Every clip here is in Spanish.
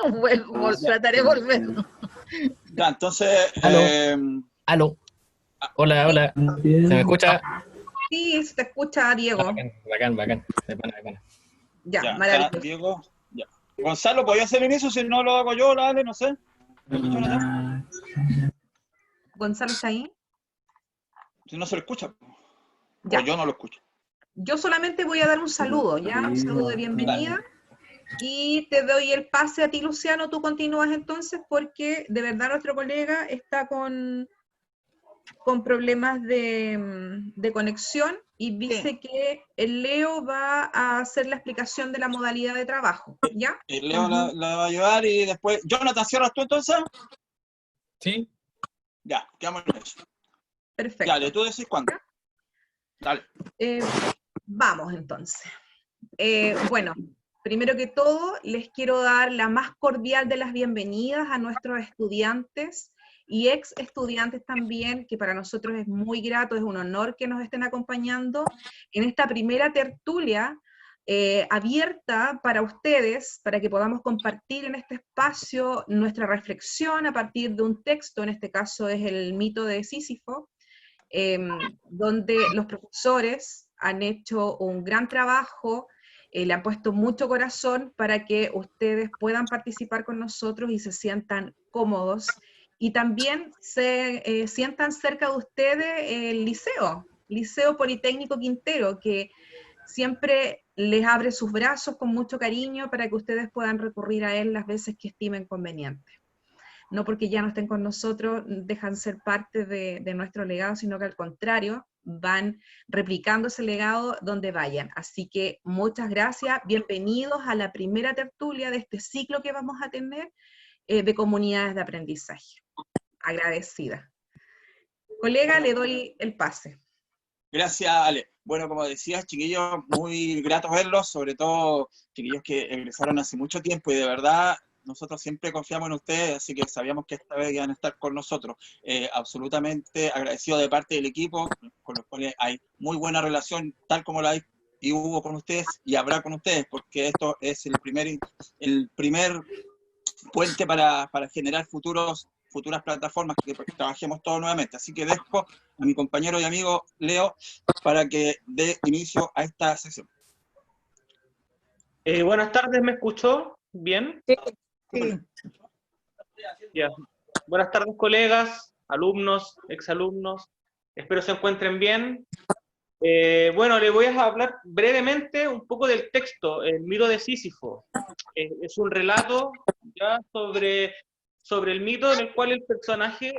Ya, Trataré de volver. ya, entonces, Aló, aló. Hola, Sí, hola. ¿Se me escucha? sí, se te escucha, Ah, Diego. bacán, bacán, bacán. De pana, de pana. Ya, ya, está maravilloso. Diego, ya. Gonzalo, ¿podía hacer el inicio? Si no lo hago yo, dale, no sé. ¿Me escucha Jonathan? Gonzalo está ahí. Si no se lo escucha, o Ya. yo no lo escucho. Yo solamente voy a dar un saludo, ¿ya? Un saludo de Dale. bienvenida. Y te doy el pase a ti, Luciano. Tú continúas entonces porque de verdad nuestro colega está con problemas de conexión y Sí. dice que el Leo va a hacer la explicación de la modalidad de trabajo, ¿ya? Leo la va a llevar y después. Jonathan, ¿cierras tú entonces? ¿Sí? Ya, quedamos en eso. Dale, Perfecto. tú decís cuándo. Dale. Eh, Vamos entonces. Bueno, primero que todo, les quiero dar la más cordial de las bienvenidas a nuestros estudiantes y ex estudiantes también, que para nosotros es muy grato, es un honor que nos estén acompañando en esta primera tertulia abierta para ustedes, para que podamos compartir en este espacio nuestra reflexión a partir de un texto, en este caso es el mito de Sísifo, donde los profesores han hecho un gran trabajo, le han puesto mucho corazón para que ustedes puedan participar con nosotros y se sientan cómodos y también se sientan cerca de ustedes el liceo, Liceo Politécnico Quintero, que siempre les abre sus brazos con mucho cariño para que ustedes puedan recurrir a él las veces que estimen conveniente. No porque ya no estén con nosotros, dejan ser parte de nuestro legado, sino que al contrario, van replicando ese legado donde vayan. Así que muchas gracias, bienvenidos a la primera tertulia de este ciclo que vamos a tener de comunidades de aprendizaje. Agradecida. Colega, le doy el pase. Gracias, Ale. Bueno, como decías, chiquillos, muy gratos verlos, sobre todo chiquillos que egresaron hace mucho tiempo y de verdad nosotros siempre confiamos en ustedes, así que sabíamos que esta vez iban a estar con nosotros. Absolutamente agradecido de parte del equipo, con los cuales hay muy buena relación, tal como la hay y hubo con ustedes y habrá con ustedes, porque esto es el primer puente para generar futuras plataformas que trabajemos todos nuevamente. Así que dejo a mi compañero y amigo Leo para que dé inicio a esta sesión. Buenas tardes, ¿me escuchó? ¿Bien? Sí. Ya. Buenas tardes, colegas, alumnos, exalumnos. Espero se encuentren bien. Bueno, les voy a hablar brevemente un poco del texto, El mito de Sísifo. Es un relato ya sobre el mito en el cual el personaje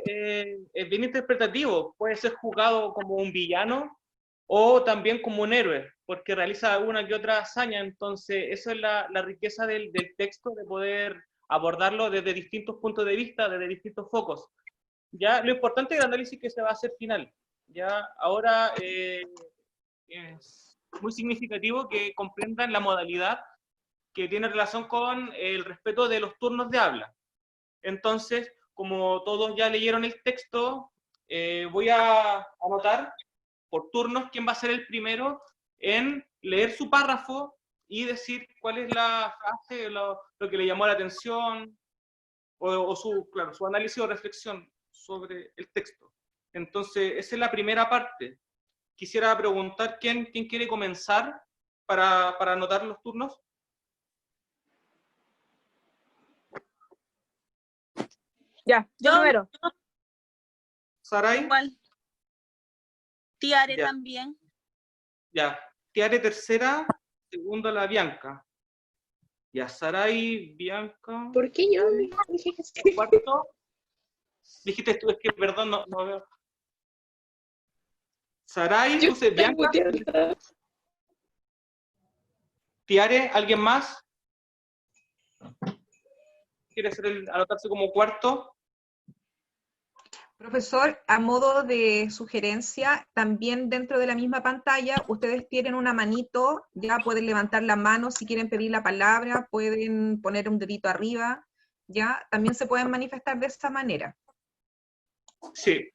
es bien interpretativo. Puede ser jugado como un villano o también como un héroe, porque realiza una que otra hazaña. Entonces, eso es la riqueza del texto, de poder abordarlo desde distintos puntos de vista, desde distintos focos. Ya, lo importante es el análisis que se va a hacer final. Ya, ahora es muy significativo que comprendan la modalidad que tiene relación con el respeto de los turnos de habla. Entonces, como todos ya leyeron el texto, voy a anotar por turnos quién va a ser el primero en leer su párrafo y decir cuál es la frase, lo que le llamó la atención, o su análisis o reflexión sobre el texto. Entonces, esa es la primera parte. Quisiera preguntar quién quiere comenzar para anotar los turnos. Ya, yo Yo primero. Saray. igual, Tiare Ya. también. Ya. Tiare tercera, segunda la Bianca. Ya, Saray, Bianca. ¿Por qué yo? Dije que sí. Cuarto. Dijiste tú, es que perdón, no veo. Saray, Yo puse estoy Bianca. muteada. Tiare, ¿alguien más? ¿Quiere anotarse como cuarto? Profesor, a modo de sugerencia, también dentro de la misma pantalla, ustedes tienen una manito, ya pueden levantar la mano si quieren pedir la palabra, pueden poner un dedito arriba, ya, también se pueden manifestar de esa manera. Sí.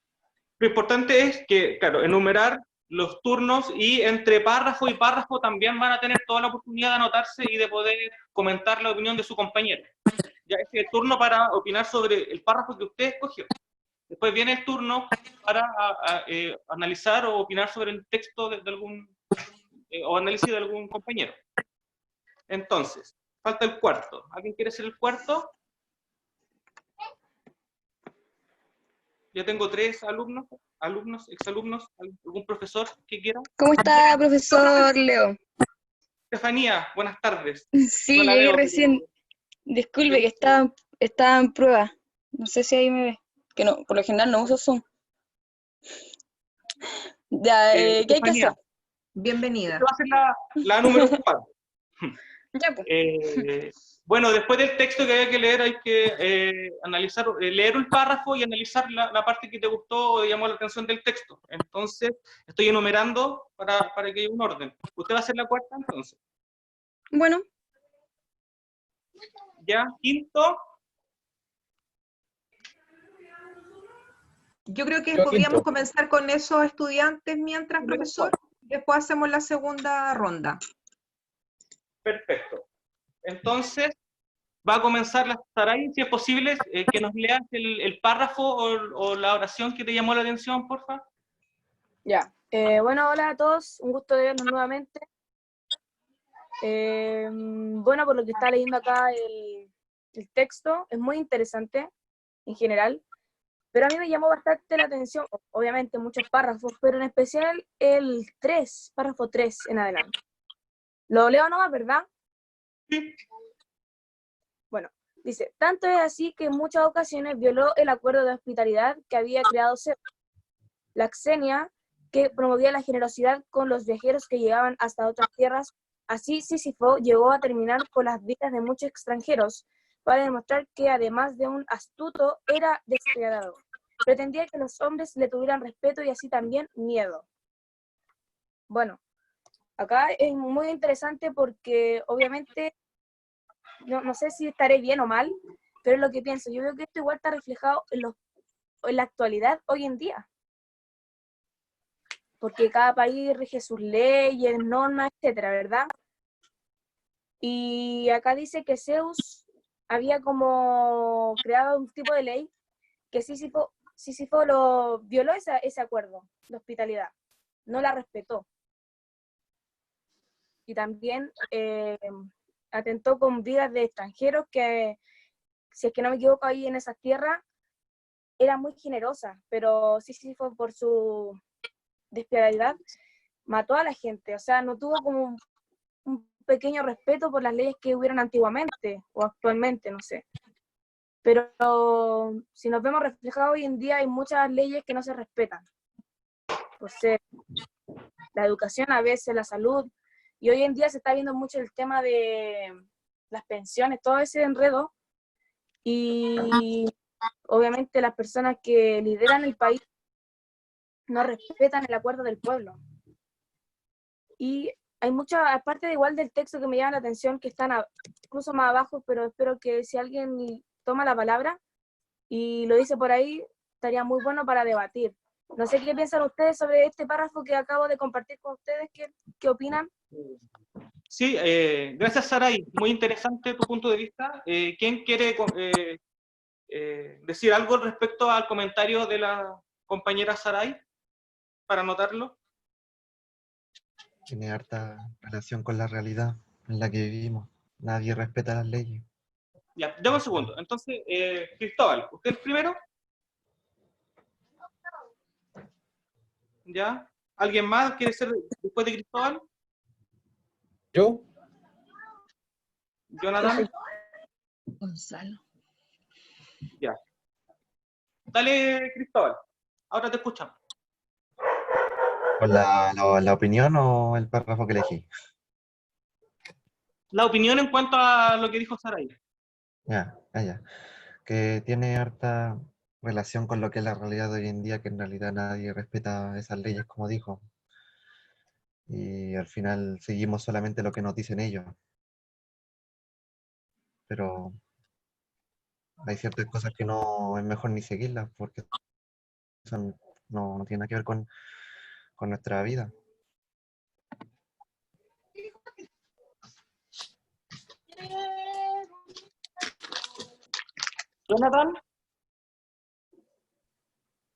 Lo importante es que, claro, enumerar los turnos y entre párrafo y párrafo también van a tener toda la oportunidad de anotarse y de poder comentar la opinión de su compañero. Ya este es el turno para opinar sobre el párrafo que usted escogió. Después viene el turno para analizar o opinar sobre el texto de algún, o análisis de algún compañero. Entonces, falta el cuarto. ¿Alguien quiere ser el cuarto? Ya tengo 3 alumnos, exalumnos, algún profesor que quiera. ¿Cómo está, profesor Leo? Estefanía, buenas tardes. Sí, No la llegué veo, recién. Disculpe que estaba en prueba. No sé si ahí me ve. Que no, por lo general no uso Zoom. Ya, ¿qué hay que Estefanía, hacer? Bienvenida. esta va a ser la número 4. Ya, pues. Bueno, después del texto que hay que leer, hay que analizar, leer el párrafo y analizar la parte que te gustó o llamó la atención del texto. Entonces, estoy enumerando para que haya un orden. ¿Usted va a ser la cuarta, entonces? Bueno, Ya, quinto. Yo creo que Yo podríamos quinto. comenzar con esos estudiantes mientras, profesor. Después hacemos la segunda ronda. Perfecto. Entonces, va a comenzar la Saray, si es posible, que nos leas el párrafo o la oración que te llamó la atención, por favor. Ya. Bueno, hola a todos, un gusto de vernos nuevamente. Bueno, por lo que está leyendo acá el texto, es muy interesante en general, pero a mí me llamó bastante la atención, obviamente muchos párrafos, pero en especial el 3, párrafo 3 en adelante. Lo leo nomás, ¿verdad? Sí. Bueno, dice, tanto es así que en muchas ocasiones violó el acuerdo de hospitalidad que había creado Zeus. La Xenia, que promovía la generosidad con los viajeros que llegaban hasta otras tierras. Así Sísifo llegó a terminar con las vidas de muchos extranjeros para demostrar que además de un astuto era despiadado. Pretendía que los hombres le tuvieran respeto y así también miedo. Bueno, acá es muy interesante porque obviamente no sé si estaré bien o mal, pero es lo que pienso. Yo veo que esto igual está reflejado en la actualidad hoy en día. Porque cada país rige sus leyes, normas, etcétera, ¿verdad? Y acá dice que Zeus había como creado un tipo de ley que Sísifo lo violó ese acuerdo de hospitalidad, no la respetó. Y también atentó con vidas de extranjeros que, si es que no me equivoco, ahí en esas tierras era muy generosa, pero Sísifo por su despiadadidad mató a la gente, o sea, no tuvo como un pequeño respeto por las leyes que hubieron antiguamente o actualmente, no sé. Pero si nos vemos reflejados hoy en día hay muchas leyes que no se respetan. Por ser la educación, a veces la salud, y hoy en día se está viendo mucho el tema de las pensiones, todo ese enredo, y obviamente las personas que lideran el país no respetan el acuerdo del pueblo. Y hay muchas, aparte de igual del texto que me llama la atención, que están incluso más abajo, pero espero que si alguien toma la palabra y lo dice por ahí, estaría muy bueno para debatir. No sé qué piensan ustedes sobre este párrafo que acabo de compartir con ustedes, ¿qué opinan? Sí, gracias Saray, muy interesante tu punto de vista. ¿Quién quiere decir algo respecto al comentario de la compañera Saray, para anotarlo? Tiene harta relación con la realidad en la que vivimos. Nadie respeta las leyes. Ya, dame un segundo. Entonces, Cristóbal, ¿usted es primero? ¿Ya? ¿Alguien más quiere ser después de Cristóbal? ¿Yo? ¿Jonathan? Gonzalo. Ya. Dale, Cristóbal. Ahora te escuchamos. ¿Con la opinión o el párrafo que elegí? La opinión en cuanto a lo que dijo Saray. Ya. Que tiene harta relación con lo que es la realidad de hoy en día, que en realidad nadie respeta esas leyes como dijo. Y al final seguimos solamente lo que nos dicen ellos. Pero hay ciertas cosas que no es mejor ni seguirlas, porque no tienen nada que ver con nuestra vida. Jonathan.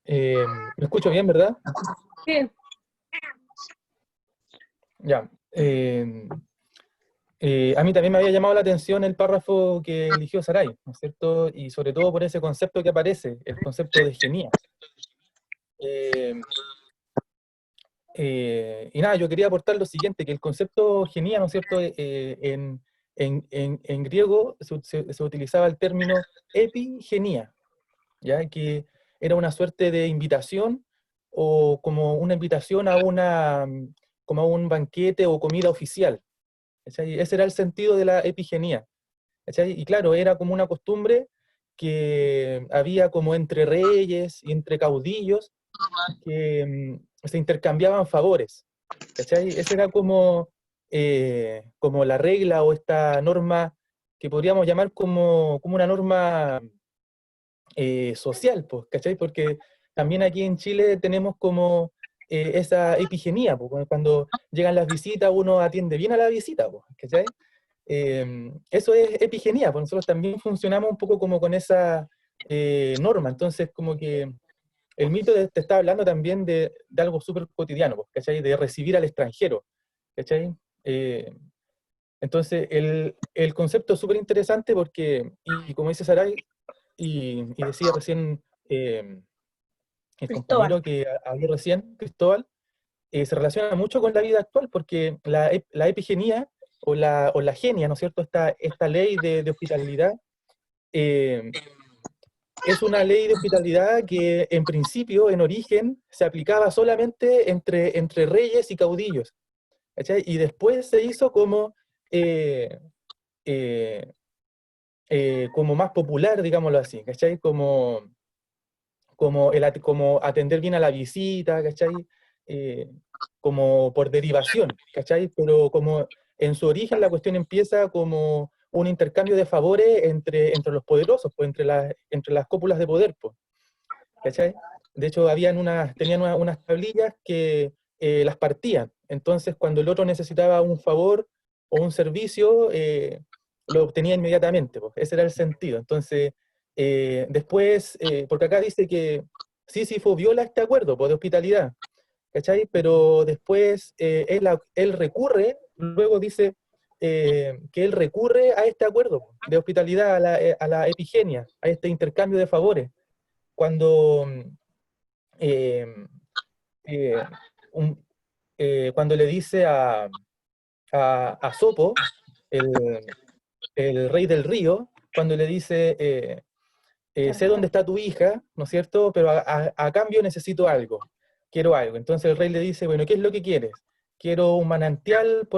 ¿Me escucho bien, verdad? Sí. Ya. A mí también me había llamado la atención el párrafo que eligió Saray, ¿no es cierto? Y sobre todo por ese concepto que aparece, el concepto de genía. Y nada, yo quería aportar lo siguiente, que el concepto genía, ¿no es cierto? En griego se utilizaba el término epigenia, ¿ya? Que era una suerte de invitación o como una invitación como a un banquete o comida oficial, ¿cachai? Ese era el sentido de la epigenia, ¿cachai? Y claro, era como una costumbre que había como entre reyes y entre caudillos que se intercambiaban favores, ¿cachai? Esa era como la regla o esta norma que podríamos llamar como una norma social, pues, ¿cachai? Porque también aquí en Chile tenemos como esa epigenia, pues, cuando llegan las visitas uno atiende bien a la visita, pues, ¿cachai? Eso es epigenia, pues nosotros también funcionamos un poco como con esa norma, entonces como que el mito te está hablando también de algo súper cotidiano, pues, ¿cachai? De recibir al extranjero, ¿cachai? Entonces el concepto es súper interesante porque, y como dice Saray, y decía recién el Cristóbal. compañero que habló recién, Cristóbal, se relaciona mucho con la vida actual, porque la epigenia o la genia, ¿no es cierto? Esta ley de hospitalidad es una ley de hospitalidad que en principio, en origen, se aplicaba solamente entre reyes y caudillos, ¿cachai? Y después se hizo eh, eh, como más popular, digámoslo así, ¿cachai? Como atender bien a la visita, ¿cachai? Como por derivación, ¿cachai? Pero como en su origen la cuestión empieza como un intercambio de favores entre los poderosos, pues entre las cópulas de poder, pues, ¿cachai? De hecho, tenían unas tablillas que las partían. Entonces, cuando el otro necesitaba un favor o un servicio, lo obtenía inmediatamente, pues. Ese era el sentido. Entonces, después, porque acá dice que Sísifo viola este acuerdo, pues, de hospitalidad, ¿cachai? Pero después él recurre, luego dice que él recurre a este acuerdo de hospitalidad, a la epigenia, a este intercambio de favores cuando, eh, eh, un- cuando le dice a Sopo, el rey del río, cuando le dice, sé dónde está tu hija, ¿no es cierto? Pero a cambio necesito algo, quiero algo. Entonces el rey le dice, bueno, ¿qué es lo que quieres? Quiero un manantial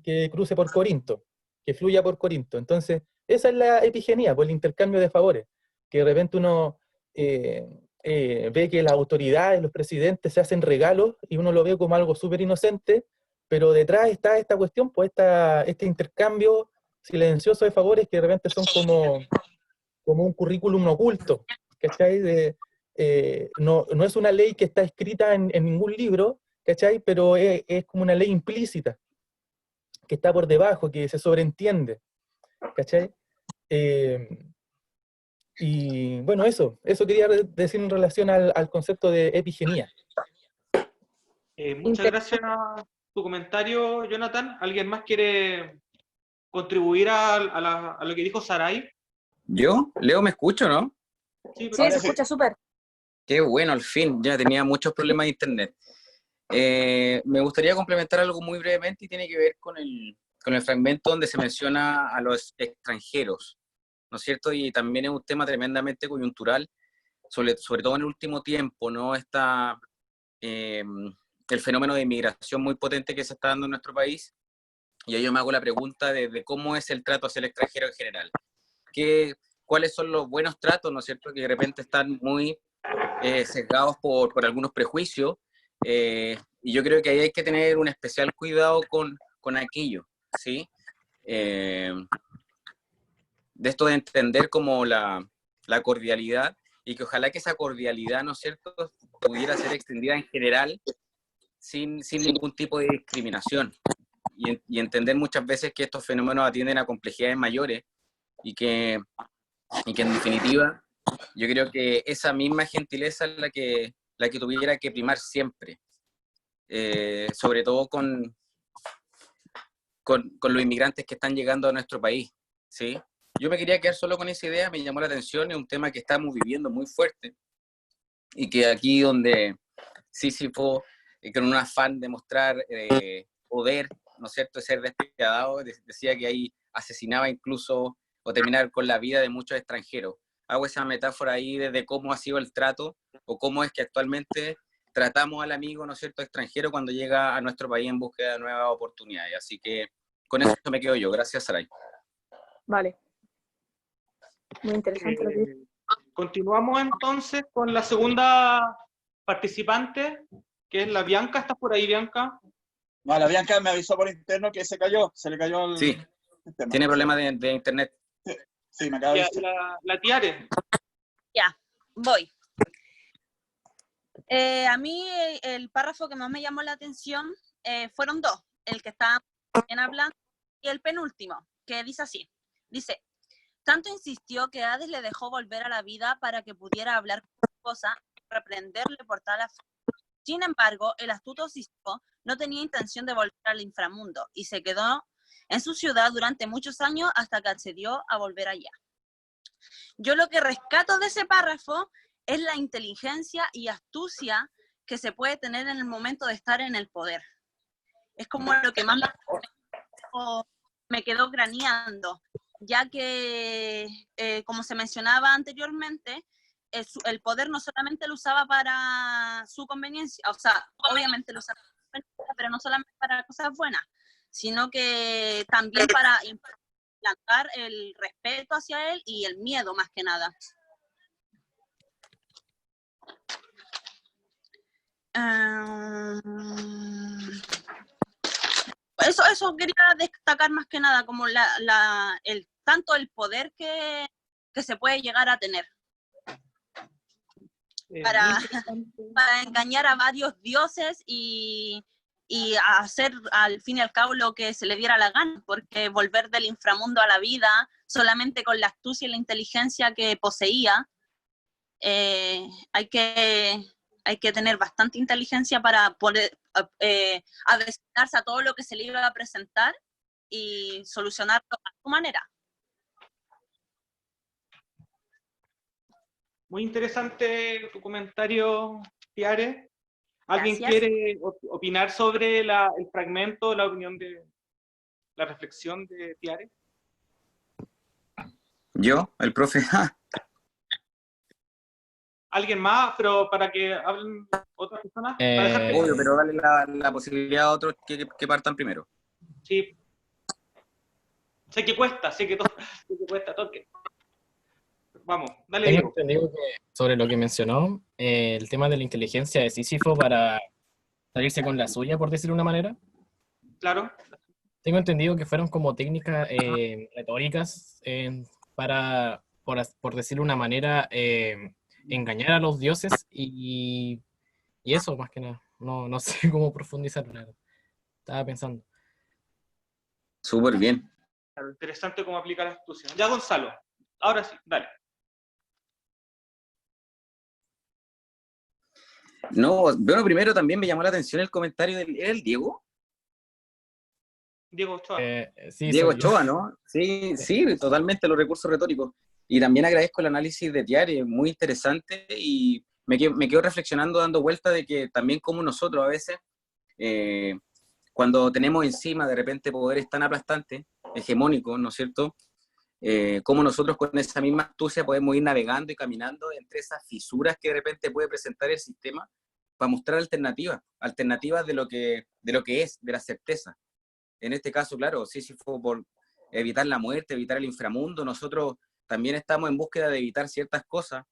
que cruce por Corinto, que fluya por Corinto. Entonces, esa es la epigenia, pues el intercambio de favores, que de repente uno eh, ve que las autoridades, los presidentes se hacen regalos y uno lo ve como algo súper inocente, pero detrás está esta cuestión, pues este intercambio silencioso de favores que de repente son como un currículum oculto, ¿cachai? No es una ley que está escrita en ningún libro, ¿cachai? Pero es como una ley implícita, que está por debajo, que se sobreentiende, ¿cachai? Eh, y bueno, eso quería decir en relación al concepto de epigenia. Muchas gracias a tu comentario, Jonathan. ¿Alguien más quiere contribuir a lo que dijo Saray? ¿Yo? Leo, ¿me escucho, no? Sí, Sí, se escucha súper. Qué bueno, al fin. Ya tenía muchos problemas de internet. Me gustaría complementar algo muy brevemente y tiene que ver con el fragmento donde se menciona a los extranjeros, ¿no es cierto? Y también es un tema tremendamente coyuntural, sobre todo en el último tiempo, ¿no? El fenómeno de inmigración muy potente que se está dando en nuestro país. Y ahí yo me hago la pregunta de cómo es el trato hacia el extranjero en general. ¿Cuáles son los buenos tratos, ¿no es cierto?, que de repente están muy sesgados por algunos prejuicios, y yo creo que ahí hay que tener un especial cuidado con aquello, ¿sí? De esto de entender como la cordialidad, y que ojalá que esa cordialidad, ¿no es cierto?, pudiera ser extendida en general sin ningún tipo de discriminación, y entender muchas veces que estos fenómenos atienden a complejidades mayores y que y que en definitiva yo creo que esa misma gentileza es la que tuviera que primar siempre, sobre todo con los inmigrantes que están llegando a nuestro país, ¿sí? Yo me quería quedar solo con esa idea, me llamó la atención, es un tema que estamos viviendo muy fuerte, y que aquí donde Sísifo, con un afán de mostrar poder, ¿no es cierto?, de ser despiadado, decía que ahí asesinaba incluso o terminar con la vida de muchos extranjeros. Hago esa metáfora ahí de cómo ha sido el trato, o cómo es que actualmente tratamos al amigo, ¿no es cierto?, extranjero cuando llega a nuestro país en búsqueda de nuevas oportunidades. Así que con eso me quedo yo. Gracias, Saray. Vale. Muy interesante lo que dices. Continuamos entonces con la segunda participante, que es la Bianca. ¿Estás por ahí, Bianca? No, la Bianca me avisó por interno que se le cayó el Sí, sistema. tiene problemas de internet. Sí, me acaba de decir. La Tiare. Ya, voy. A mí el párrafo que más me llamó la atención fueron dos, el que está en hablando y el penúltimo, que dice así, dice, tanto insistió que Hades le dejó volver a la vida para que pudiera hablar con su esposa y reprenderle por tal afán. Sin embargo, el astuto Sísifo no tenía intención de volver al inframundo y se quedó en su ciudad durante muchos años hasta que accedió a volver allá. Yo lo que rescato de ese párrafo es la inteligencia y astucia que se puede tener en el momento de estar en el poder. Es como lo que más me quedó craneando, ya que, como se mencionaba anteriormente, el poder no solamente lo usaba para su conveniencia, o sea, obviamente lo usaba para su conveniencia, pero no solamente para cosas buenas, sino que también para implantar el respeto hacia él y el miedo más que nada. Eso quería destacar más que nada, como tanto el poder que se puede llegar a tener para engañar a varios dioses y hacer al fin y al cabo lo que se le diera la gana, porque volver del inframundo a la vida solamente con la astucia y la inteligencia que poseía, hay que tener bastante inteligencia para poder avecinarse a todo lo que se le iba a presentar y solucionarlo a su manera. Muy interesante tu comentario, Tiare. ¿Alguien Gracias. quiere opinar sobre el fragmento, la opinión de la reflexión de Tiare? ¿Yo? ¿El profe? ¿Alguien más? Pero para que hablen otras personas. Obvio, pero dale la posibilidad a otros que partan primero. Sí. Sé que cuesta, sé que cuesta, toque. Vamos, dale. Tengo entendido que sobre lo que mencionó, el tema de la inteligencia de Sísifo para salirse con la suya, por decirlo de una manera. Claro. Tengo entendido que fueron como técnicas retóricas para, por decirlo de una manera, engañar a los dioses y eso más que nada. No sé cómo profundizar, claro. Estaba pensando. Súper bien. Claro, interesante cómo aplica la astucia. Ya, Gonzalo, ahora sí, dale. No, bueno, primero también me llamó la atención el comentario ¿era el Diego? Diego Ochoa. Sí, Diego Ochoa, ¿no? Sí, totalmente los recursos retóricos. Y también agradezco el análisis de Tiare, muy interesante, y me quedo reflexionando, dando vuelta de que también como nosotros a veces, cuando tenemos encima de repente poderes tan aplastantes, hegemónicos, ¿no es cierto?, como nosotros con esa misma astucia podemos ir navegando y caminando entre esas fisuras que de repente puede presentar el sistema para mostrar alternativas de lo que es, de la certeza. En este caso, claro, Sísifo por evitar la muerte, evitar el inframundo, nosotros también estamos en búsqueda de evitar ciertas cosas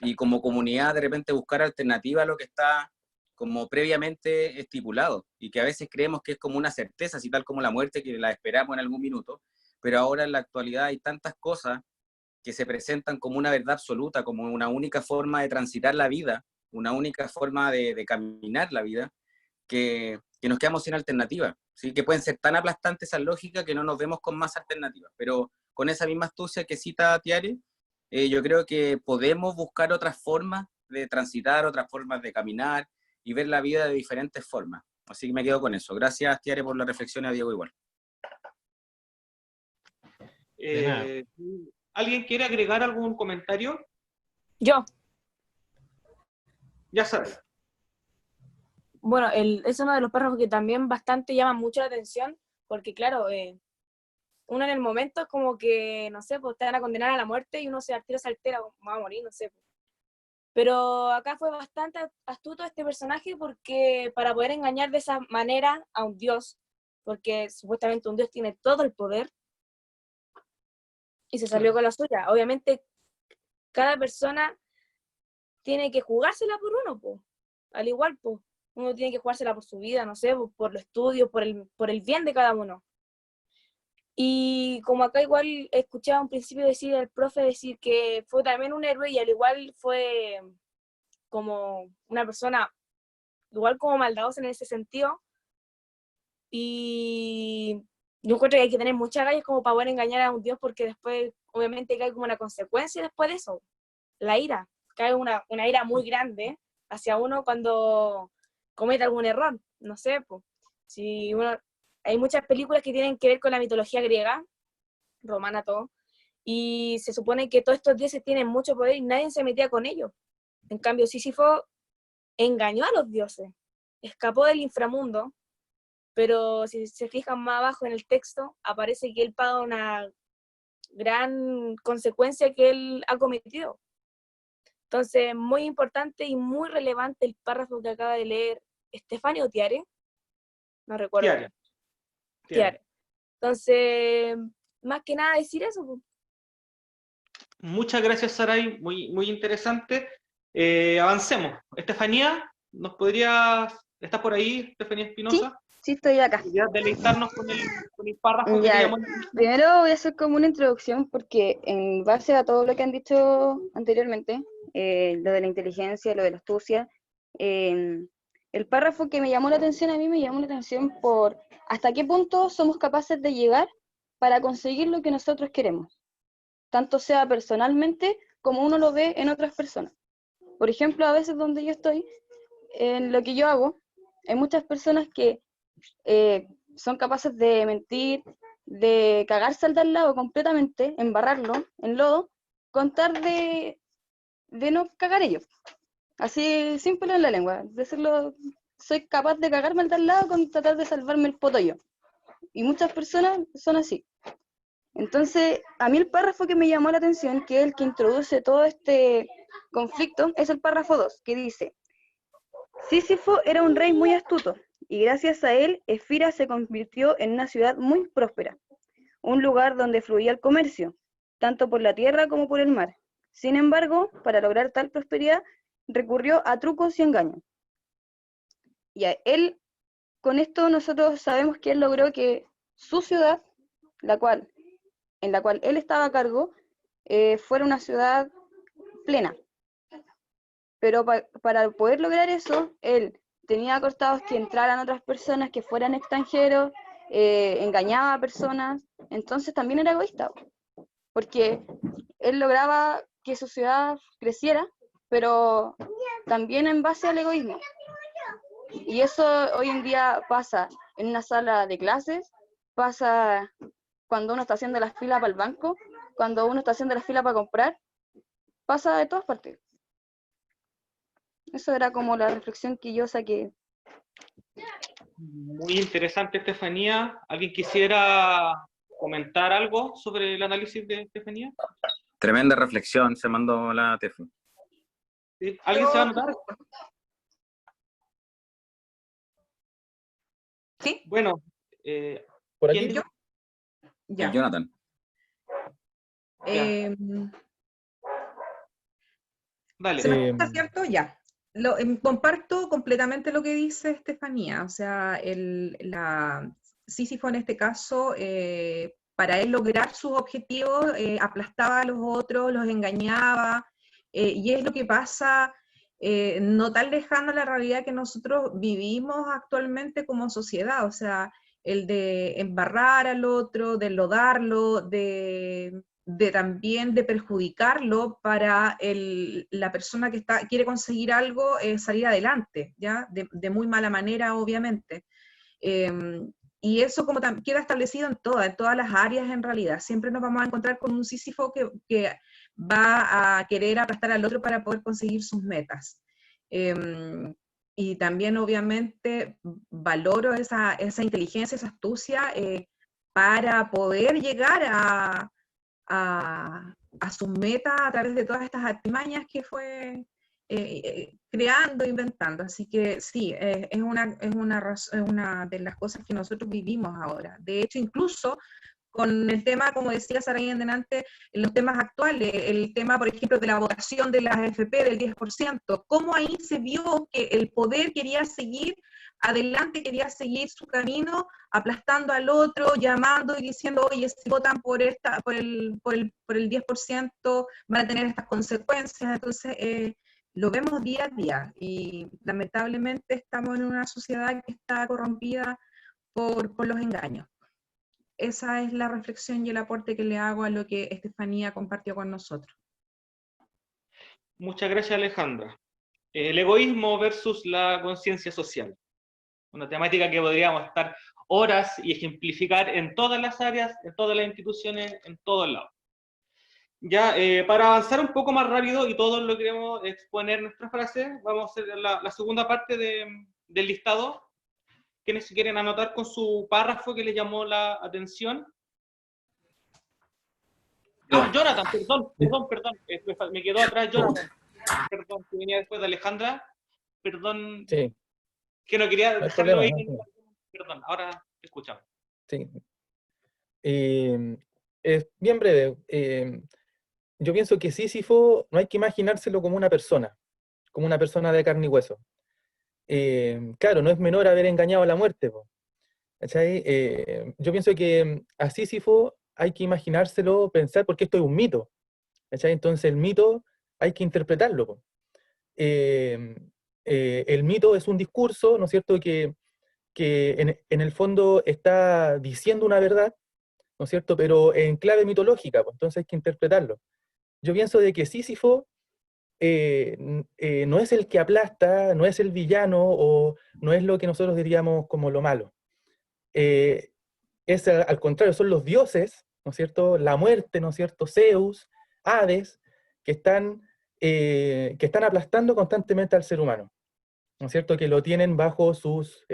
y como comunidad de repente buscar alternativas a lo que está como previamente estipulado y que a veces creemos que es como una certeza, así tal como la muerte que la esperamos en algún minuto, pero ahora en la actualidad hay tantas cosas que se presentan como una verdad absoluta, como una única forma de transitar la vida, una única forma de caminar la vida, que nos quedamos sin alternativa, ¿sí? Que pueden ser tan aplastantes esas lógicas que no nos vemos con más alternativas, pero con esa misma astucia que cita Tiare, yo creo que podemos buscar otras formas de transitar, otras formas de caminar y ver la vida de diferentes formas. Así que me quedo con eso. Gracias, Tiare, por la reflexión, y a Diego igual. ¿Alguien quiere agregar algún comentario? Yo. Ya sabes. Bueno, es uno de los párrafos que también bastante llama mucho la atención, porque claro, uno en el momento es como que, no sé, pues te van a condenar a la muerte y uno se altera, va a morir, no sé. Pero acá fue bastante astuto este personaje porque para poder engañar de esa manera a un dios, porque supuestamente un dios tiene todo el poder, y se salió con la suya. Obviamente, cada persona tiene que jugársela por uno, po. Al igual, pues, uno tiene que jugársela por su vida, no sé, por los estudios, por el bien de cada uno. Y como acá igual escuchaba un principio decir al profe decir que fue también un héroe y al igual fue como una persona igual como maldadosa en ese sentido. Y yo encuentro que hay que tener muchas gallas como para poder engañar a un dios, porque después obviamente cae como una consecuencia después de eso, la ira. Cae una ira muy grande hacia uno cuando comete algún error, no sé, pues. Si uno, hay muchas películas que tienen que ver con la mitología griega, romana, todo, y se supone que todos estos dioses tienen mucho poder y nadie se metía con ellos. En cambio, Sísifo engañó a los dioses, escapó del inframundo, pero si se fijan más abajo en el texto, aparece que él paga una gran consecuencia que él ha cometido. Entonces, muy importante y muy relevante el párrafo que acaba de leer Estefanio Tiare, no recuerdo. Tiare. Entonces, más que nada decir eso. Pues. Muchas gracias, Saray, muy, muy interesante. Avancemos. Estefanía, ¿estás por ahí, Estefanía Espinosa? Sí, estoy acá. ¿Podrías deleitarnos con el párrafo que te llamó? Primero voy a hacer como una introducción porque en base a todo lo que han dicho anteriormente, lo de la inteligencia, lo de la astucia, el párrafo que me llamó la atención a mí me llamó la atención por hasta qué punto somos capaces de llegar para conseguir lo que nosotros queremos, tanto sea personalmente como uno lo ve en otras personas. Por ejemplo, a veces donde yo estoy, en lo que yo hago, hay muchas personas que son capaces de mentir, de cagarse al de al lado completamente, embarrarlo en lodo, con tal de no cagar ellos. Así simple en la lengua, decirlo, soy capaz de cagarme al de al lado con tratar de salvarme el poto yo. Y muchas personas son así. Entonces, a mí el párrafo que me llamó la atención, que es el que introduce todo este conflicto, es el párrafo 2, que dice: Sísifo era un rey muy astuto, y gracias a él, Esfira se convirtió en una ciudad muy próspera, un lugar donde fluía el comercio, tanto por la tierra como por el mar. Sin embargo, para lograr tal prosperidad, recurrió a trucos y engaños. Y a él, con esto nosotros sabemos que él logró que su ciudad, en la cual él estaba a cargo, fuera una ciudad plena. Pero para poder lograr eso, él tenía acostados que entraran otras personas, que fueran extranjeros, engañaba a personas, entonces también era egoísta, porque él lograba que su ciudad creciera, pero también en base al egoísmo. Y eso hoy en día pasa en una sala de clases, pasa cuando uno está haciendo la fila para el banco, cuando uno está haciendo la fila para comprar, pasa de todas partes. Eso era como la reflexión que yo saqué. Muy interesante, Estefanía. ¿Alguien quisiera comentar algo sobre el análisis de Estefanía? Tremenda reflexión, se mandó la Tefi. ¿Sí? ¿Alguien se va a anotar? ¿Sí? Bueno, por aquí. ¿quién? Ya. Jonathan. Dale. ¿Se me escucha, cierto? Ya. Comparto completamente lo que dice Estefanía. O sea, Sísifo en este caso, para él lograr sus objetivos, aplastaba a los otros, los engañaba, y es lo que pasa no tan lejano a la realidad que nosotros vivimos actualmente como sociedad. O sea, el de embarrar al otro, de enlodarlo, de también de perjudicarlo para la persona que quiere conseguir algo, salir adelante, ¿ya? De muy mala manera, obviamente. Y eso como queda establecido en todas las áreas en realidad. Siempre nos vamos a encontrar con un Sísifo que va a querer aplastar al otro para poder conseguir sus metas. Y también obviamente valoro esa inteligencia, esa astucia para poder llegar a sus metas a través de todas estas artimañas que fue creando, inventando. Así que sí, es una de las cosas que nosotros vivimos ahora. De hecho, incluso con el tema, como decía Saray en delante, en los temas actuales, el tema, por ejemplo, de la votación de las AFP del 10%, cómo ahí se vio que el poder quería seguir adelante, quería seguir su camino, aplastando al otro, llamando y diciendo, oye, si votan por el 10%, van a tener estas consecuencias. Entonces, lo vemos día a día, y lamentablemente estamos en una sociedad que está corrompida por los engaños. Esa es la reflexión y el aporte que le hago a lo que Estefanía compartió con nosotros. Muchas gracias, Alejandra. El egoísmo versus la conciencia social. Una temática que podríamos estar horas y ejemplificar en todas las áreas, en todas las instituciones, en todos lados. Ya, para avanzar un poco más rápido y todos lo queremos exponer nuestra frase, vamos a hacer la segunda parte del listado. ¿Quiénes se quieren anotar con su párrafo que les llamó la atención? Ah, Jonathan, perdón. Me quedó atrás Jonathan. Perdón, que venía después de Alejandra. Perdón, Sí. que no quería No hay dejarlo problema, ahí. no hay problema. Perdón, ahora te escuchamos. Sí. Es bien breve. Yo pienso que Sísifo no hay que imaginárselo como una persona de carne y hueso. Claro, no es menor haber engañado a la muerte, po, ¿cachai? Yo pienso que a Sísifo hay que imaginárselo, pensar, porque esto es un mito, ¿cachai? Entonces el mito hay que interpretarlo, po. El mito es un discurso, ¿no es cierto?, que en el fondo está diciendo una verdad, ¿no es cierto?, pero en clave mitológica, pues, entonces hay que interpretarlo. Yo pienso de que Sísifo no es el que aplasta, no es el villano, o no es lo que nosotros diríamos como lo malo. Es al contrario, son los dioses, ¿no es cierto?, la muerte, ¿no es cierto?, Zeus, Hades, que están aplastando constantemente al ser humano, ¿no es cierto?, que lo tienen bajo sus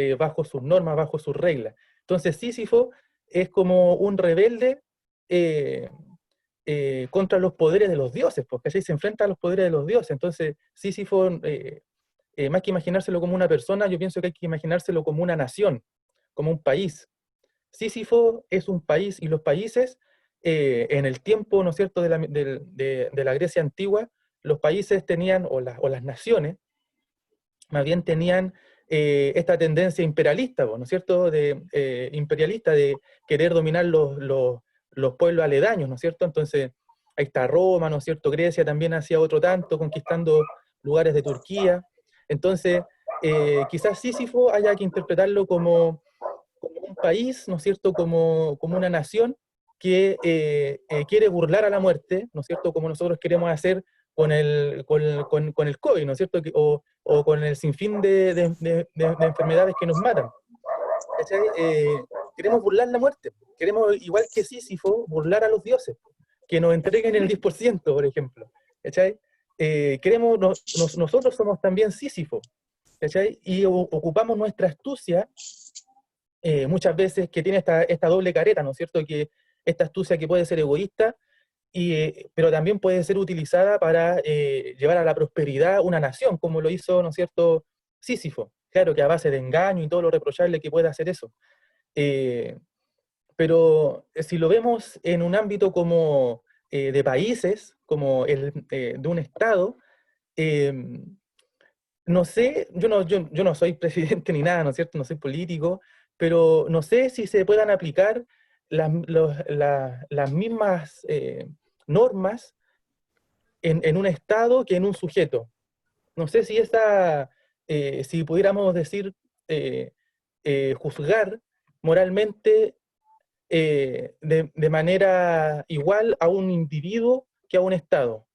normas, bajo sus reglas. Entonces Sísifo es como un rebelde contra los poderes de los dioses, porque así se enfrenta a los poderes de los dioses. Entonces Sísifo, más que imaginárselo como una persona, yo pienso que hay que imaginárselo como una nación, como un país. Sísifo es un país, y los países, en el tiempo, ¿no es cierto?, de la Grecia antigua, los países tenían, o las naciones, más bien tenían esta tendencia imperialista, ¿no es cierto?, imperialista, de querer dominar los pueblos aledaños, ¿no es cierto? Entonces, ahí está Roma, ¿no es cierto? Grecia también hacía otro tanto, conquistando lugares de Turquía. Entonces, quizás Sísifo haya que interpretarlo como un país, ¿no es cierto?, como una nación que quiere burlar a la muerte, ¿no es cierto?, como nosotros queremos hacer con el COVID, ¿no es cierto?, o con el sinfín de enfermedades que nos matan. ¿Cachai? Queremos burlar la muerte, queremos, igual que Sísifo, burlar a los dioses, que nos entreguen el 10%, por ejemplo. ¿Cachai? Nosotros somos también Sísifo, ¿cachai? Y ocupamos nuestra astucia, muchas veces, que tiene esta doble careta, ¿no es cierto?, que esta astucia que puede ser egoísta, pero también puede ser utilizada para llevar a la prosperidad una nación, como lo hizo, ¿no es cierto?, Sísifo. Claro que a base de engaño y todo lo reprochable que puede hacer eso. Pero si lo vemos en un ámbito como de países, como de un Estado, no sé, yo no soy presidente ni nada, ¿no es cierto?, no soy político, pero no sé si se puedan aplicar las mismas normas en un Estado que en un sujeto. No sé si si pudiéramos decir, juzgar moralmente de manera igual a un individuo que a un Estado.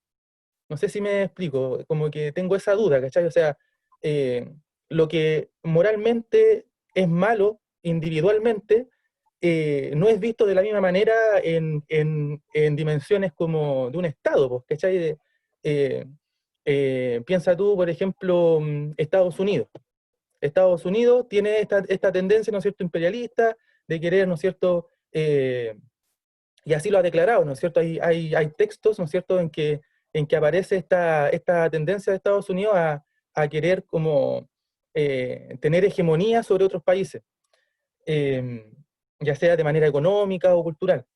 No sé si me explico, como que tengo esa duda, ¿cachai? O sea, lo que moralmente es malo individualmente, no es visto de la misma manera en dimensiones como de un Estado, pues, ¿cachai? Piensa tú, por ejemplo, Estados Unidos. Estados Unidos tiene esta tendencia, ¿no es cierto?, imperialista, de querer, ¿no es cierto?, y así lo ha declarado, ¿no es cierto? Hay textos, ¿no es cierto?, en que aparece esta tendencia de Estados Unidos a querer como tener hegemonía sobre otros países, ya sea de manera económica o cultural.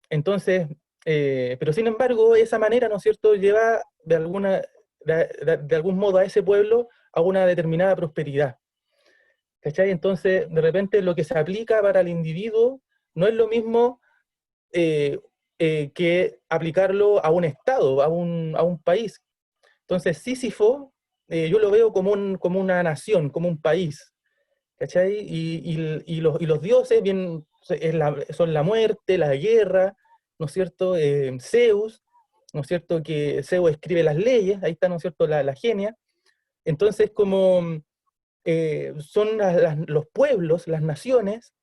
Entonces, pero sin embargo, esa manera, ¿no es cierto?, lleva de algún modo a ese pueblo a una determinada prosperidad. ¿Cachai? Entonces, de repente lo que se aplica para el individuo no es lo mismo que aplicarlo a un Estado, a un país. Entonces, Sísifo, yo lo veo como una nación, como un país. ¿Cachai? Y los dioses bien, son la muerte, la guerra, ¿no es cierto? Zeus, ¿no es cierto? Que Zeus escribe las leyes, ahí está, ¿no es cierto?, la genia. Entonces, como son los pueblos, las naciones,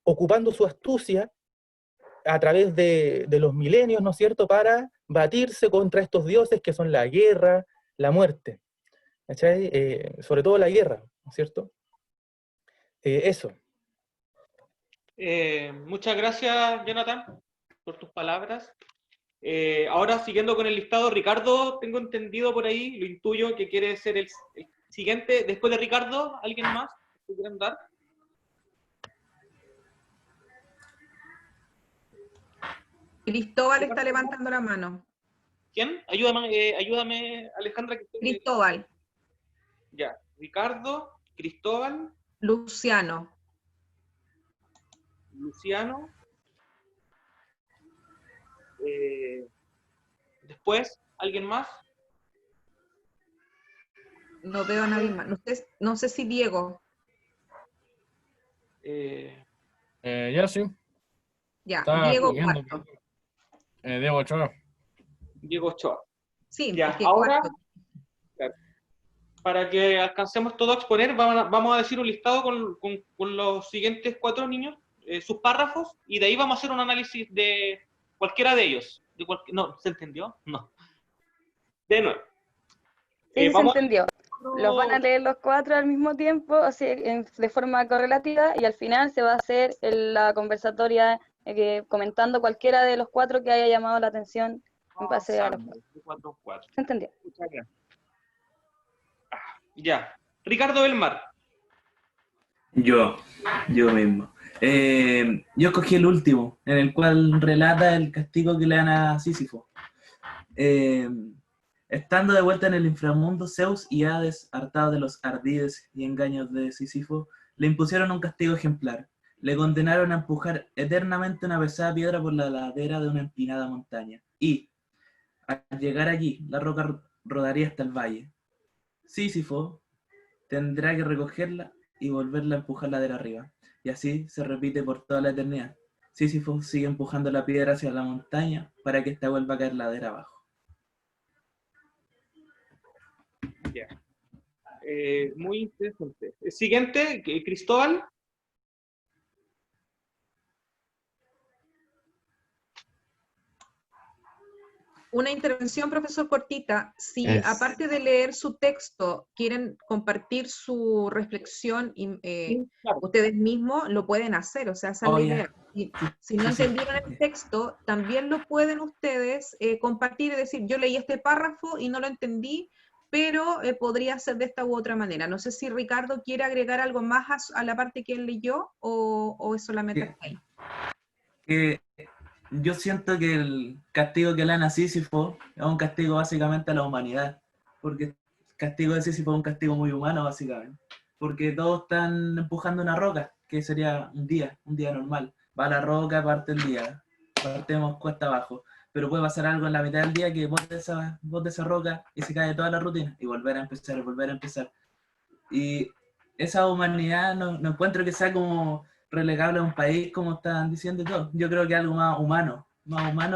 ocupando su astucia a través de los milenios, ¿no es cierto?, para batirse contra estos dioses que son la guerra, la muerte. ¿Cachai? Sobre todo la guerra, ¿no es cierto? Eso. Muchas gracias, Jonathan, por tus palabras. Ahora, siguiendo con el listado, Ricardo, tengo entendido por ahí, lo intuyo, que quiere ser el siguiente. Después de Ricardo, ¿alguien más que quieran dar? Cristóbal está levantando la mano. ¿Quién? Ayúdame, Alejandra. Cristóbal. Ya, Ricardo, Cristóbal. Luciano. Luciano. Después, ¿alguien más? No veo a nadie más. No sé si Diego. Ya sí. Ya, Estaba Diego pidiendo. cuarto. Diego Ochoa. Diego Ochoa. Sí, ya, es que ahora, cuarto. para que alcancemos todo a exponer, vamos a decir un listado con los siguientes 4 niños, sus párrafos, y de ahí vamos a hacer un análisis de cualquiera de ellos. ¿No? ¿Se entendió? No. De nuevo. Sí, se entendió. Los van a leer los 4 al mismo tiempo, o sea, de forma correlativa, y al final se va a hacer la conversatoria comentando cualquiera de los 4 que haya llamado la atención en base a los 4. ¿Se entendió? Muchas gracias. Ya. Ricardo Belmar. Yo mismo. Yo escogí el último, en el cual relata el castigo que le dan a Sísifo. Estando de vuelta en el inframundo, Zeus y Hades, hartados de los ardides y engaños de Sísifo, le impusieron un castigo ejemplar. Le condenaron a empujar eternamente una pesada piedra por la ladera de una empinada montaña. Y, al llegar allí, la roca rodaría hasta el valle. Sísifo tendrá que recogerla y volverla a empujar ladera arriba. Y así se repite por toda la eternidad. Sísifo sigue empujando la piedra hacia la montaña para que ésta vuelva a caer ladera abajo. Ya. Muy interesante. Siguiente, Cristóbal. Una intervención, profesor, cortita. Si aparte de leer su texto quieren compartir su reflexión, claro, ustedes mismos lo pueden hacer, o sea, esa es la idea. Si no entendieron el texto, también lo pueden ustedes compartir y decir, yo leí este párrafo y no lo entendí, pero podría ser de esta u otra manera. No sé si Ricardo quiere agregar algo más a la parte que él leyó o es solamente ahí. Yo siento que el castigo que le dan a Sísifo es un castigo básicamente a la humanidad, porque el castigo de Sísifo es un castigo muy humano básicamente, porque todos están empujando una roca, que sería un día normal. Va la roca, parte el día, partemos cuesta abajo, pero puede pasar algo en la mitad del día que bote esa roca y se cae toda la rutina, y volver a empezar. Y esa humanidad no encuentro que sea como relegable a un país, como están diciendo todos. Yo creo que es algo más humano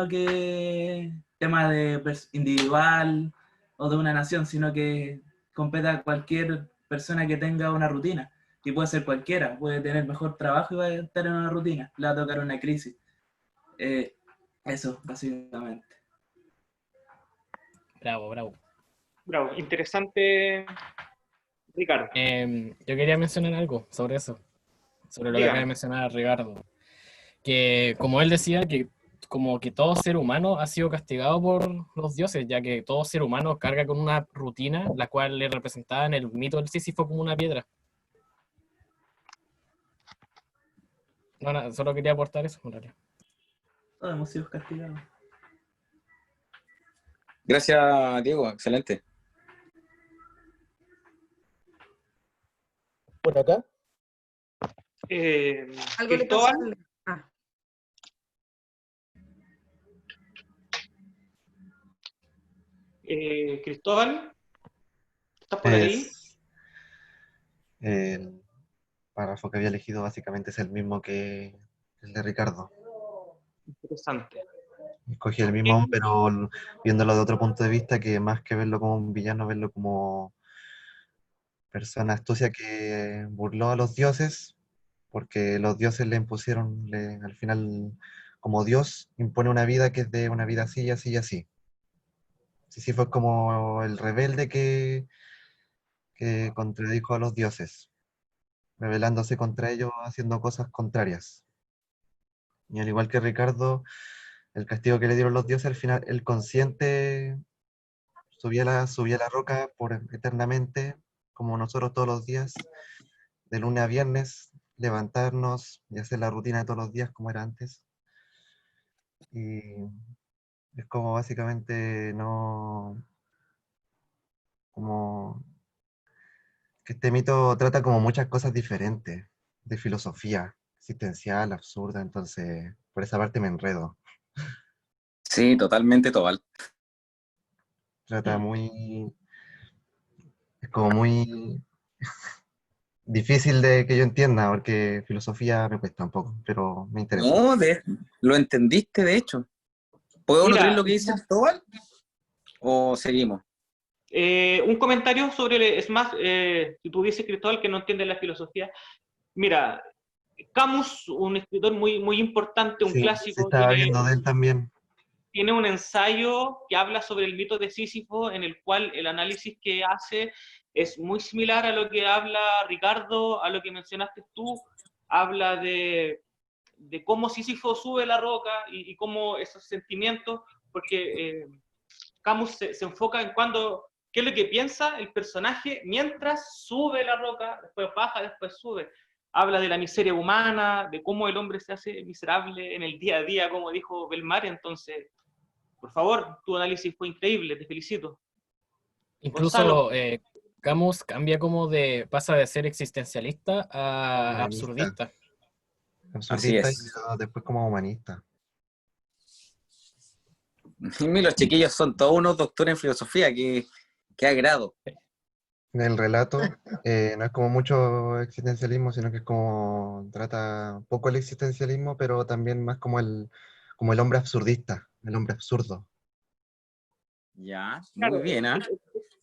que tema de individual o de una nación, sino que compete a cualquier persona que tenga una rutina. Y puede ser cualquiera, puede tener mejor trabajo y va a estar en una rutina, le va a tocar una crisis. Eso, básicamente. Bravo, bravo. Bravo, interesante, Ricardo. Yo quería mencionar algo sobre eso, sobre lo que acaba de Dígame. mencionar Ricardo. Que como él decía, que como que todo ser humano ha sido castigado por los dioses, ya que todo ser humano carga con una rutina, la cual le representaba en el mito del Sísifo como una piedra. No, nada, solo quería aportar eso, en realidad. Todos hemos sido castigados. Gracias, Diego, excelente. Por acá. Algo le pasó Cristóbal. Cristóbal, ¿estás por ahí? El párrafo que había elegido básicamente es el mismo que el de Ricardo. Interesante. Escogí el mismo, pero viéndolo de otro punto de vista, que más que verlo como un villano, verlo como persona astucia que burló a los dioses, porque los dioses le impusieron, al final, como Dios, impone una vida que es de una vida así, así y así. Sí, fue como el rebelde que contradijo a los dioses, rebelándose contra ellos, haciendo cosas contrarias. Y al igual que Ricardo, el castigo que le dieron los dioses, al final, el consciente subía la roca eternamente, como nosotros todos los días, de lunes a viernes, levantarnos y hacer la rutina de todos los días como era antes. Y es como básicamente como que este mito trata como muchas cosas diferentes, de filosofía existencial, absurda, entonces por esa parte me enredo. Sí, totalmente Tobal. Es como muy difícil de que yo entienda, porque filosofía me cuesta un poco, pero me interesa. No, lo entendiste, de hecho. ¿Puedo nutrir Mira, lo que dice Cristóbal? ¿O seguimos? Un comentario sobre, es más, si tú dices, Cristóbal, que no entiende la filosofía. Mira, Camus, un escritor muy importante, un Sí, se clásico, estaba viendo de él también. tiene un ensayo que habla sobre el mito de Sísifo, en el cual el análisis que hace es muy similar a lo que habla Ricardo, a lo que mencionaste tú. Habla de cómo Sísifo sube la roca y cómo esos sentimientos, porque Camus se enfoca en qué es lo que piensa el personaje mientras sube la roca, después baja, después sube. Habla de la miseria humana, de cómo el hombre se hace miserable en el día a día, como dijo Belmar. Entonces, por favor, tu análisis fue increíble, te felicito. Incluso Camus pasa de ser existencialista a Humanista. absurdista. Absurdista y después como humanista. Y los chiquillos son todos unos doctores en filosofía, qué agrado. En el relato no es como mucho existencialismo, sino que es como trata un poco el existencialismo, pero también más como el hombre absurdista, el hombre absurdo. Ya, claro, muy bien, ¿ah?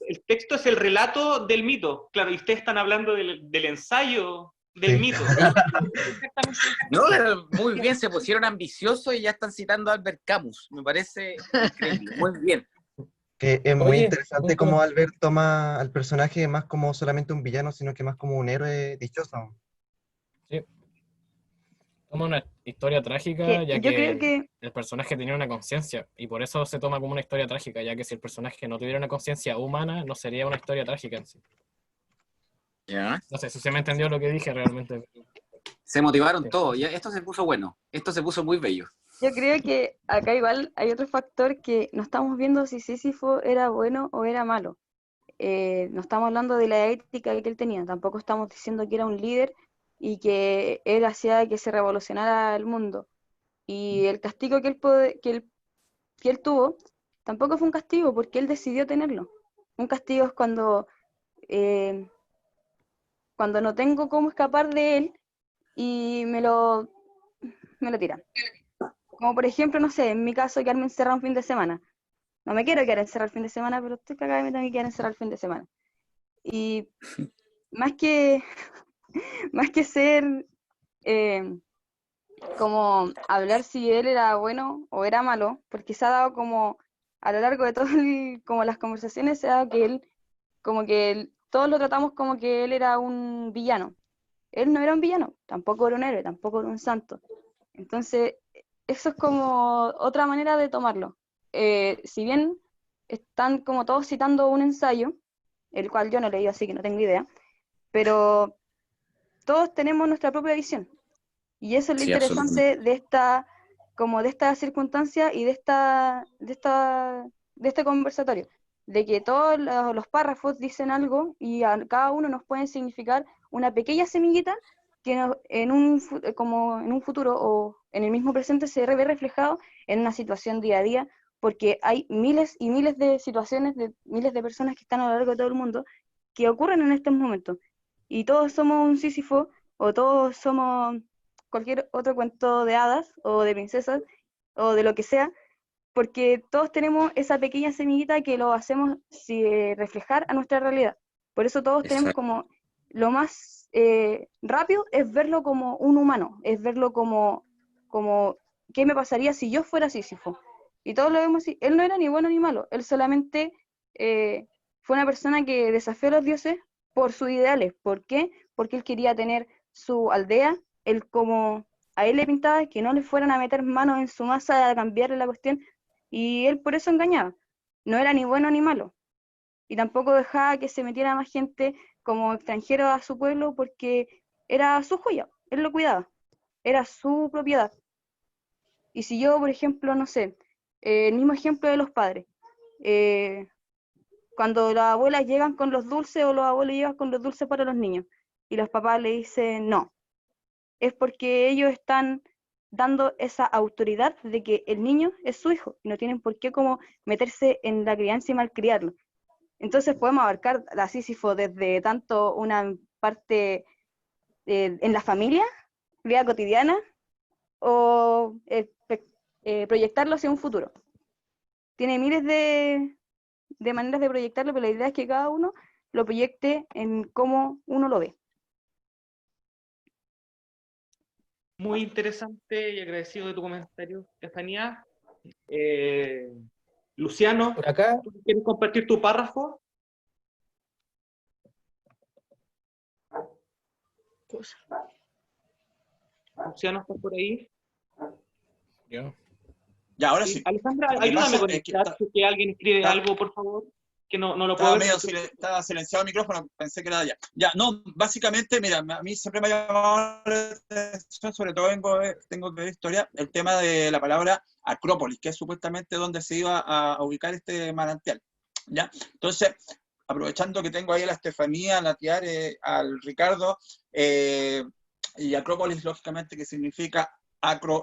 El texto es el relato del mito, claro, y ustedes están hablando del ensayo del mito. No, muy bien, se pusieron ambiciosos y ya están citando a Albert Camus. Me parece increíble, muy bien. Que es muy interesante cómo Albert toma al personaje más como solamente un villano, sino que más como un héroe dichoso. Sí. Toma una historia trágica, ya yo que creo que el personaje tenía una conciencia, y por eso se toma como una historia trágica, ya que si el personaje no tuviera una conciencia humana, no sería una historia trágica en sí. ¿Ya? No sé si se me entendió lo que dije realmente. Se motivaron todos, y esto se puso bueno, esto se puso muy bello. yo creo que acá igual hay otro factor que no estamos viendo si Sísifo era bueno o era malo. No estamos hablando de la ética que él tenía, tampoco estamos diciendo que era un líder y que él hacía que se revolucionara el mundo. Y el castigo que él tuvo tampoco fue un castigo porque él decidió tenerlo. Un castigo es cuando cuando no tengo cómo escapar de él y me lo tiran. Como por ejemplo, no sé, en mi caso, quedarme encerrado un fin de semana. No me quiero quedar encerrado el fin de semana, pero estoy cagada y me tengo que quedar encerrado el fin de semana. Y más que, más que ser como hablar si él era bueno o era malo, porque se ha dado como, a lo largo de todo como las conversaciones, se ha dado que él, como que todos lo tratamos como que él era un villano. Él no era un villano, tampoco era un héroe, tampoco era un santo. Entonces, eso es como otra manera de tomarlo. Si bien están como todos citando un ensayo, el cual yo no he leído, así que no tengo idea, pero todos tenemos nuestra propia visión. Y eso es lo Sí, absolutamente. interesante de esta circunstancia y de este conversatorio, de que todos los párrafos dicen algo y a cada uno nos pueden significar una pequeña semillita que como en un futuro o en el mismo presente se ve reflejado en una situación día a día, porque hay miles y miles de situaciones de miles de personas que están a lo largo de todo el mundo que ocurren en estos momentos. Y todos somos un Sísifo o todos somos cualquier otro cuento de hadas o de princesas o de lo que sea, porque todos tenemos esa pequeña semillita que lo hacemos reflejar a nuestra realidad. Por eso todos tenemos Exacto. como lo más rápido es verlo como un humano, es verlo como ¿qué me pasaría si yo fuera Sísifo? Y todos lo vemos así. Él no era ni bueno ni malo, él solamente fue una persona que desafió a los dioses por sus ideales. ¿Por qué? Porque él quería tener su aldea, él como a él le pintaba que no le fueran a meter manos en su masa a cambiarle la cuestión, y él por eso engañaba. No era ni bueno ni malo. Y tampoco dejaba que se metiera más gente como extranjero a su pueblo porque era su joya, él lo cuidaba, era su propiedad. Y si yo, por ejemplo, no sé, el mismo ejemplo de los padres, eh, cuando las abuelas llegan con los dulces o los abuelos llegan con los dulces para los niños y los papás le dicen no, es porque ellos están dando esa autoridad de que el niño es su hijo y no tienen por qué como meterse en la crianza y malcriarlo. Entonces podemos abarcar a Sísifo desde tanto una parte en la familia, vida cotidiana, o proyectarlo hacia un futuro. Tiene miles de maneras de proyectarlo, pero la idea es que cada uno lo proyecte en cómo uno lo ve. Muy interesante y agradecido de tu comentario, Estefanía. Luciano, Por acá, ¿tú quieres compartir tu párrafo? Luciano, ¿estás por ahí? Yo. Ya, ahora Sí. sí. Alejandra, Lo que ayúdame pasa con es el que chat, que alguien escribe está- algo, por favor, que no lo estaba puedo ver. medio estaba silenciado el micrófono, pensé que era ya. Ya, no, básicamente, mira, a mí siempre me ha llamado la atención, sobre todo tengo que ver historia, el tema de la palabra Acrópolis, que es supuestamente donde se iba a ubicar este manantial. ¿Ya? Entonces, aprovechando que tengo ahí a la Estefanía, a la Tiare, al Ricardo, y Acrópolis, lógicamente, que significa alto,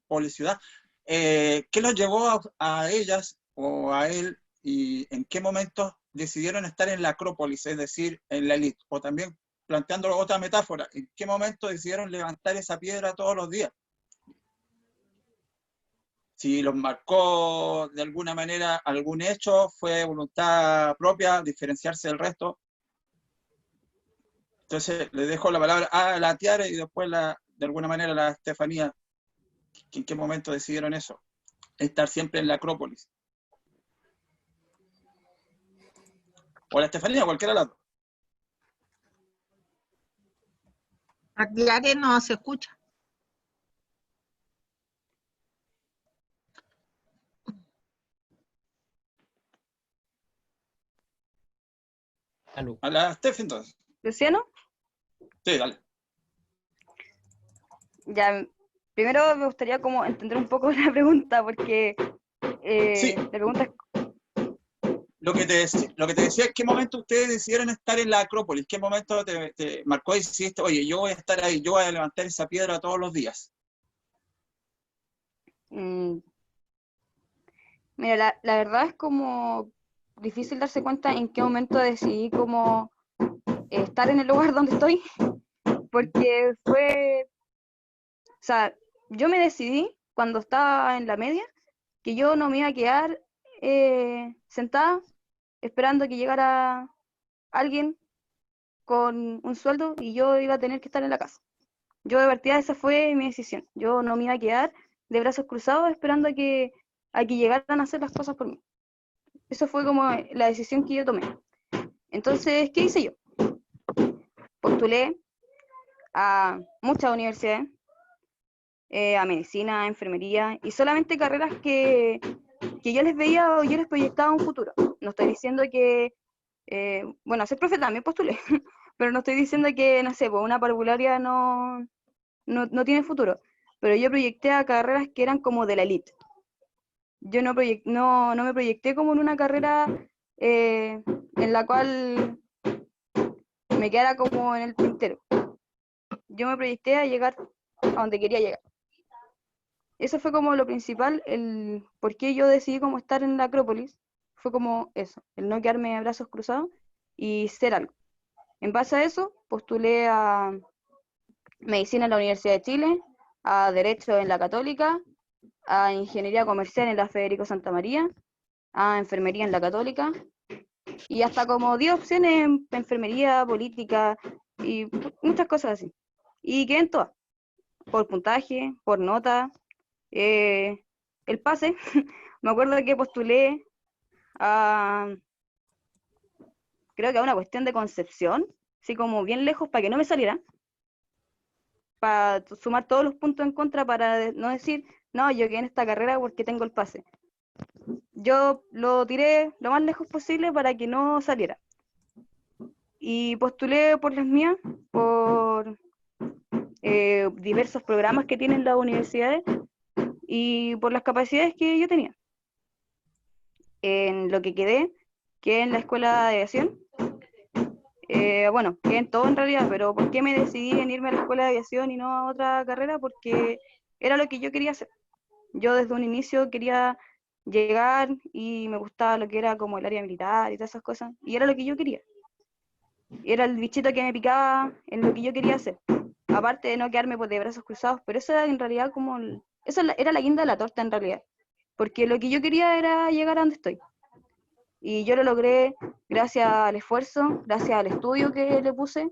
polis, ciudad. ¿Qué los llevó a ellas o a él y en qué momentos decidieron estar en la Acrópolis, es decir, en la élite? O también, planteando otra metáfora, ¿en qué momento decidieron levantar esa piedra todos los días? Si los marcó de alguna manera algún hecho, fue voluntad propia, diferenciarse del resto. Entonces, le dejo la palabra a la Tiare y después, de alguna manera, la Estefanía. ¿En qué momento decidieron eso? Estar siempre en la Acrópolis. O la Estefanía, cualquiera de las dos. Aclare, no se escucha. Aló. A la Steph, entonces. ¿Luciano? Sí, dale. Ya, primero me gustaría como entender un poco la pregunta, porque Sí, la pregunta es, lo que te decía es qué momento ustedes decidieron estar en la Acrópolis, qué momento te marcó y decidiste, oye, yo voy a estar ahí, yo voy a levantar esa piedra todos los días. mira, la verdad es como difícil darse cuenta en qué momento decidí como estar en el lugar donde estoy, porque o sea, yo me decidí cuando estaba en la media que yo no me iba a quedar sentada esperando que llegara alguien con un sueldo y yo iba a tener que estar en la casa. Yo de partida esa fue mi decisión. Yo no me iba a quedar de brazos cruzados esperando a que llegaran a hacer las cosas por mí. Eso fue como la decisión que yo tomé. Entonces, ¿qué hice yo? Postulé a muchas universidades, a medicina, a enfermería, y solamente carreras que yo les veía o yo les proyectaba un futuro. No estoy diciendo que, bueno, ser profe también postulé, pero no estoy diciendo que, no sé, pues una parvularia no tiene futuro, pero yo proyecté a carreras que eran como de la elite. Yo no me proyecté como en una carrera en la cual me quedara como en el tintero. Yo me proyecté a llegar a donde quería llegar. Eso fue como lo principal, el por qué yo decidí como estar en la Acrópolis, fue como eso, el no quedarme de brazos cruzados y ser algo. En base a eso, postulé a Medicina en la Universidad de Chile, a Derecho en la Católica, a Ingeniería Comercial en la Federico Santa María, a Enfermería en la Católica, y hasta como 10 opciones en Enfermería, Política, y muchas cosas así. Y quedé en todas, por puntaje, por nota, el pase. Me acuerdo que postulé a, creo que a una cuestión de Concepción, así como bien lejos para que no me saliera, para sumar todos los puntos en contra para no decir, no, yo quedé en esta carrera porque tengo el pase. Yo lo tiré lo más lejos posible para que no saliera. Y postulé por las mías, por diversos programas que tienen las universidades y por las capacidades que yo tenía. En lo que quedé en la escuela de aviación. Bueno, quedé en todo en realidad, pero ¿por qué me decidí en irme a la escuela de aviación y no a otra carrera? Porque era lo que yo quería hacer. Yo desde un inicio quería llegar y me gustaba lo que era como el área militar y todas esas cosas, y era lo que yo quería. Era el bichito que me picaba en lo que yo quería hacer, aparte de no quedarme de brazos cruzados, pero eso era en realidad como, era la guinda de la torta en realidad, porque lo que yo quería era llegar a donde estoy. Y yo lo logré gracias al esfuerzo, gracias al estudio que le puse,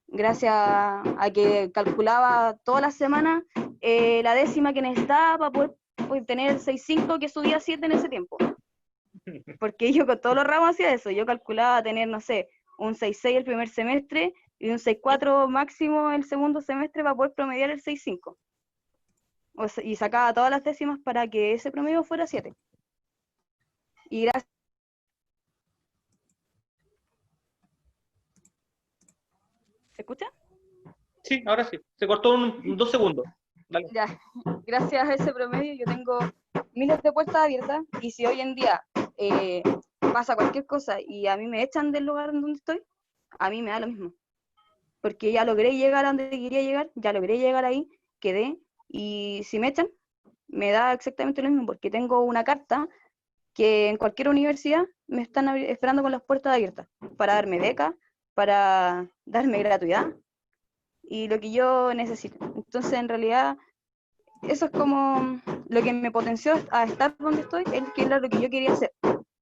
gracias a que calculaba todas las semanas la décima que necesitaba para poder tener el 6.5 que subía 7 en ese tiempo. Porque yo con todos los ramos hacía eso, yo calculaba tener, no sé, un 6.6 el primer semestre y un 6.4 máximo el segundo semestre para poder promediar el 6.5. Y sacaba todas las décimas para que ese promedio fuera 7. Y gracias. ¿Se escucha? Sí, ahora sí. Se cortó 2 segundos. Dale. Ya, gracias a ese promedio yo tengo miles de puertas abiertas, y si hoy en día pasa cualquier cosa y a mí me echan del lugar en donde estoy, a mí me da lo mismo. Porque ya logré llegar a donde quería llegar, ya logré llegar ahí, quedé, y si me echan, me da exactamente lo mismo, porque tengo una carta que en cualquier universidad me están esperando con las puertas abiertas, para darme beca, para darme gratuidad, y lo que yo necesito. Entonces, en realidad, eso es como lo que me potenció a estar donde estoy, que era lo que yo quería hacer.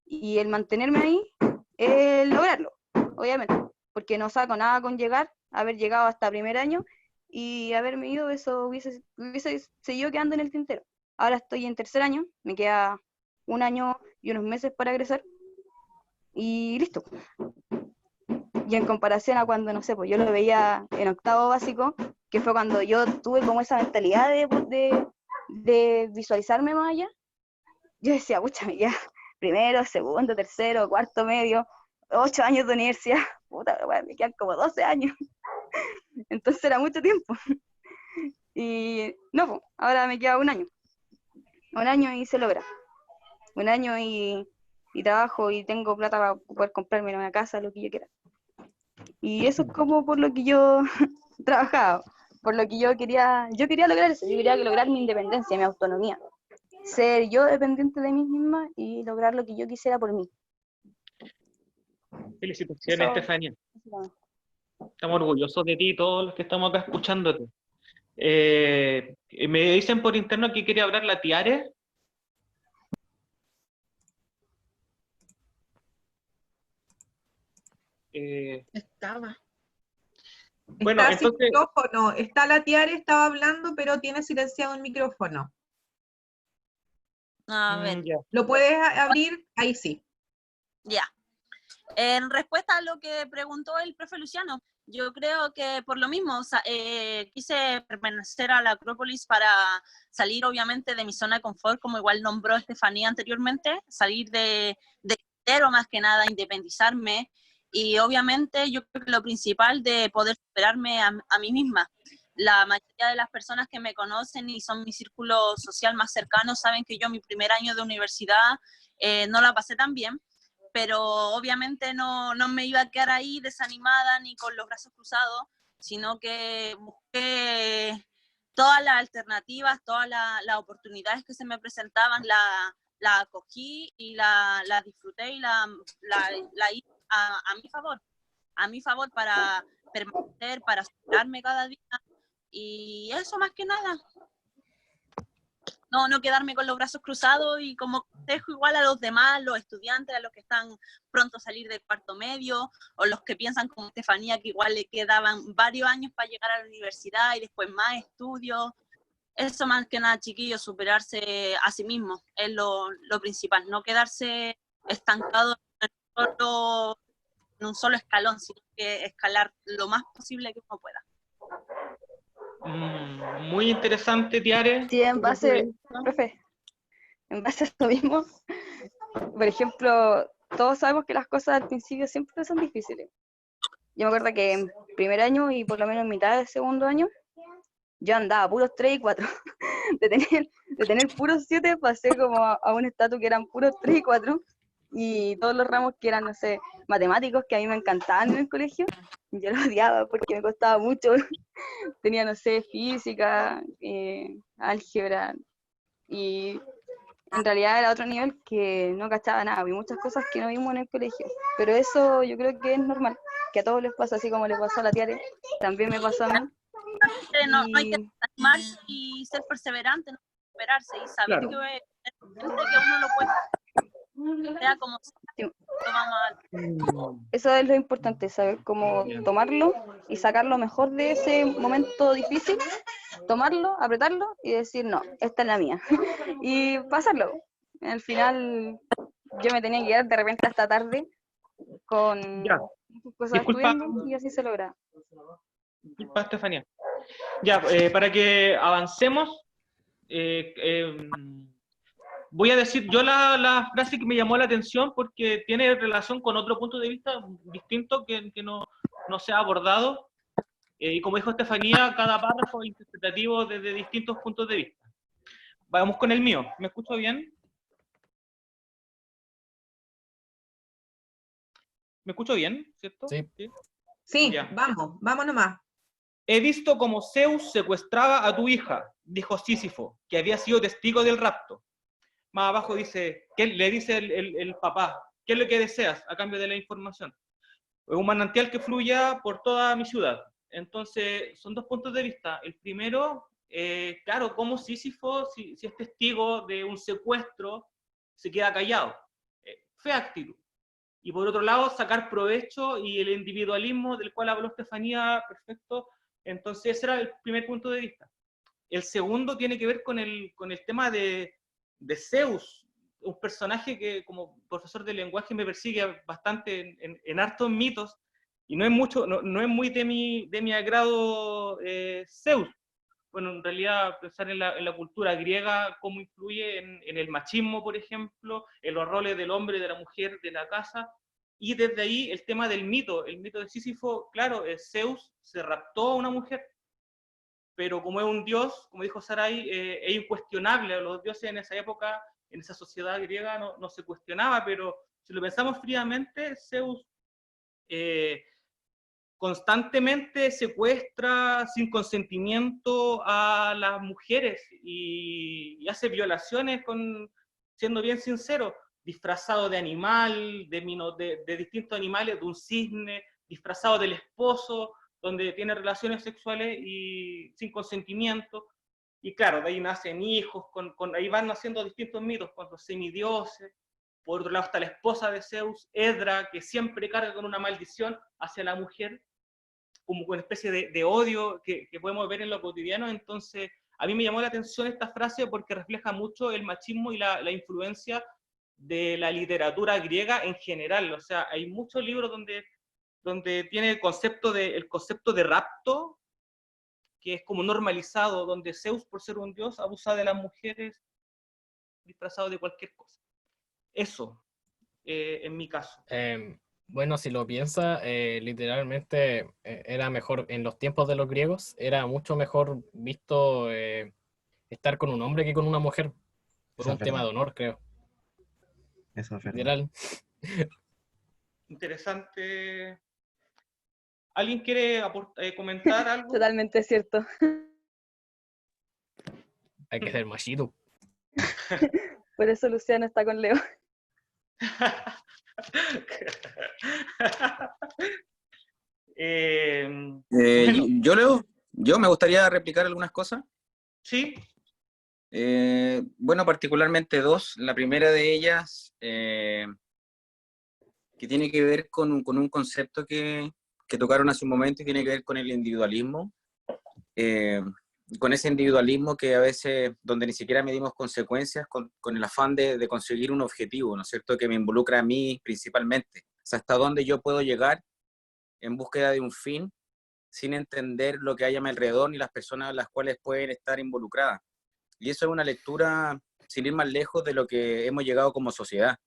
Y el mantenerme ahí, es lograrlo, obviamente, porque no saco nada con haber llegado hasta primer año y haberme ido, eso hubiese seguido quedando en el tintero. Ahora estoy en tercer año, me queda 1 año y unos meses para egresar, y listo. Y en comparación a cuando, no sé, pues yo lo veía en octavo básico, que fue cuando yo tuve como esa mentalidad de visualizarme más allá, yo decía, pucha, ya, primero, segundo, tercero, cuarto medio, 8 años de universidad, puta, me quedan como 12 años. Entonces era mucho tiempo. Y no, pues, ahora me queda 1 año. 1 año y se logra. 1 año y trabajo y tengo plata para poder comprarme una casa, lo que yo quiera. Y eso es como por lo que yo trabajaba, por lo que yo quería lograr eso. Yo quería lograr mi independencia, mi autonomía, ser yo dependiente de mí misma y lograr lo que yo quisiera por mí. Felicitaciones, Estefanía. Estamos orgullosos de ti, todos los que estamos acá escuchándote. Me dicen por interno que quiere hablar la Tiare. Estaba. Bueno, Está sin entonces, micrófono. Está la Tiare, estaba hablando, pero tiene silenciado el micrófono. A ver, ya. ¿Lo puedes abrir? Ahí sí. ya. En respuesta a lo que preguntó el profe Luciano, yo creo que por lo mismo quise permanecer a la Acrópolis para salir obviamente de mi zona de confort, como igual nombró Estefanía anteriormente, salir de entero más que nada, independizarme, y obviamente yo creo que lo principal de poder superarme a mí misma. La mayoría de las personas que me conocen y son mi círculo social más cercano saben que yo mi primer año de universidad no la pasé tan bien, pero obviamente no me iba a quedar ahí desanimada ni con los brazos cruzados, sino que busqué todas las alternativas, todas las oportunidades que se me presentaban, la acogí y la disfruté y la hice a mi favor para permanecer, para superarme cada día, y eso más que nada. No quedarme con los brazos cruzados, y como dejo igual a los demás, los estudiantes, a los que están pronto a salir del cuarto medio, o los que piensan como Estefanía, que igual le quedaban varios años para llegar a la universidad y después más estudios. Eso más que nada, chiquillos, superarse a sí mismos es lo principal, no quedarse estancado en un solo escalón, sino que escalar lo más posible que uno pueda. Muy interesante, Tiare. Sí, profe, en base a esto mismo, por ejemplo, todos sabemos que las cosas al principio siempre son difíciles. Yo me acuerdo que en primer año y por lo menos en mitad del segundo año, yo andaba puros 3 y 4. De tener puros 7 pasé como a un estatus que eran puros 3 y 4. Y todos los ramos que eran, no sé, matemáticos, que a mí me encantaban en el colegio, yo los odiaba porque me costaba mucho. Tenía, no sé, física, álgebra, y en realidad era otro nivel que no cachaba nada, vi muchas cosas que no vimos en el colegio, pero eso yo creo que es normal, que a todos les pasa, así como le pasó a la Tiare, también me pasó a mí. No hay que animarse y ser perseverante, no esperarse, y saber Claro. que uno lo puede, sea como sea, lo vamos a... Eso es lo importante, saber cómo tomarlo y sacar lo mejor de ese momento difícil, tomarlo, apretarlo y decir, no, esta es la mía. Y pasarlo. Al final yo me tenía que quedar de repente hasta tarde con Ya. cosas Disculpa. estudiando y así se logra. Disculpa, Estefanía. Ya, para que avancemos, voy a decir yo la frase que me llamó la atención porque tiene relación con otro punto de vista distinto que no se ha abordado. Y como dijo Estefanía, cada párrafo es interpretativo desde distintos puntos de vista. Vamos con el mío. ¿Me escucho bien? ¿Me escucho bien? ¿Cierto? Sí. Sí, Ya. vamos nomás. He visto cómo Zeus secuestraba a tu hija, dijo Sísifo, que había sido testigo del rapto. Más abajo dice, ¿qué le dice el papá? ¿Qué es lo que deseas a cambio de la información? Un manantial que fluya por toda mi ciudad. Entonces, son dos puntos de vista. El primero, claro, cómo Sísifo, si es testigo de un secuestro, se queda callado. Fea actitud. Y por otro lado, sacar provecho y el individualismo del cual habló Estefanía, perfecto. Entonces, ese era el primer punto de vista. El segundo tiene que ver con el tema de Zeus, un personaje que como profesor de lenguaje me persigue bastante en hartos mitos, y no es mucho, no es muy de mi agrado Zeus. Bueno, en realidad pensar en la cultura griega, cómo influye en el machismo, por ejemplo, en los roles del hombre, de la mujer, de la casa, y desde ahí el tema del mito, el mito de Sísifo, claro, Zeus se raptó a una mujer, pero como es un dios, como dijo Sarai, es incuestionable. Los dioses en esa época, en esa sociedad griega, no se cuestionaba, pero si lo pensamos fríamente, Zeus constantemente secuestra sin consentimiento a las mujeres y hace violaciones, siendo bien sincero, disfrazado de animal, de distintos animales, de un cisne, disfrazado del esposo, donde tiene relaciones sexuales y sin consentimiento. Y claro, de ahí nacen hijos, ahí van naciendo distintos mitos, con los semidioses. Por otro lado está la esposa de Zeus, Edra, que siempre carga con una maldición hacia la mujer, como una especie de odio que podemos ver en lo cotidiano. Entonces, a mí me llamó la atención esta frase porque refleja mucho el machismo y la influencia de la literatura griega en general. O sea, hay muchos libros donde tiene el concepto de rapto, que es como normalizado, donde Zeus, por ser un dios, abusa de las mujeres disfrazado de cualquier cosa. Eso, en mi caso. Bueno, si lo piensa, literalmente era mejor, en los tiempos de los griegos, era mucho mejor visto estar con un hombre que con una mujer, por Eso un es tema verdad. de honor, creo. Eso es verdad. Literal. Interesante. ¿Alguien quiere comentar algo? Totalmente cierto. Hay que ser machito. Por eso Luciano está con Leo. Yo me gustaría replicar algunas cosas. Sí. Bueno, particularmente dos. La primera de ellas, que tiene que ver con un concepto que tocaron hace un momento, y tiene que ver con el individualismo. Con ese individualismo que a veces, donde ni siquiera medimos consecuencias, con el afán de conseguir un objetivo, ¿no es cierto?, que me involucra a mí principalmente. O sea, hasta dónde yo puedo llegar en búsqueda de un fin, sin entender lo que hay a mi alrededor ni las personas a las cuales pueden estar involucradas. Y eso es una lectura, sin ir más lejos, de lo que hemos llegado como sociedad,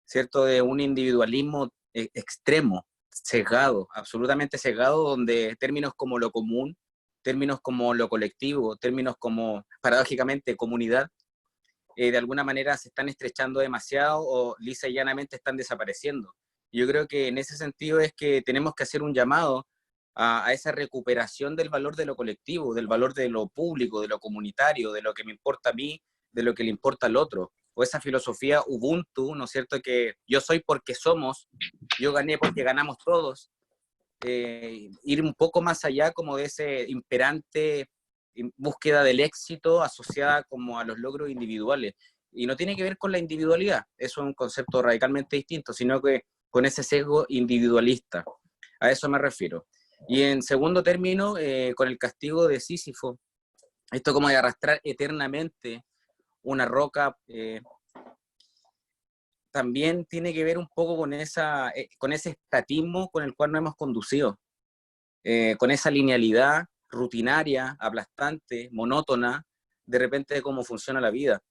¿cierto?, de un individualismo extremo, sesgado, absolutamente sesgado, donde términos como lo común, términos como lo colectivo, términos como, paradójicamente, comunidad, de alguna manera se están estrechando demasiado o lisa y llanamente están desapareciendo. Yo creo que en ese sentido es que tenemos que hacer un llamado a esa recuperación del valor de lo colectivo, del valor de lo público, de lo comunitario, de lo que me importa a mí, de lo que le importa al otro. O esa filosofía Ubuntu, ¿no es cierto?, que yo soy porque somos, yo gané porque ganamos todos. Ir un poco más allá como de ese imperante búsqueda del éxito asociada como a los logros individuales. Y no tiene que ver con la individualidad, eso es un concepto radicalmente distinto, sino que con ese sesgo individualista. A eso me refiero. Y en segundo término, con el castigo de Sísifo, esto como de arrastrar eternamente una roca, también tiene que ver un poco con ese estatismo con el cual nos hemos conducido, con esa linealidad rutinaria, aplastante, monótona, de repente de cómo funciona la vida.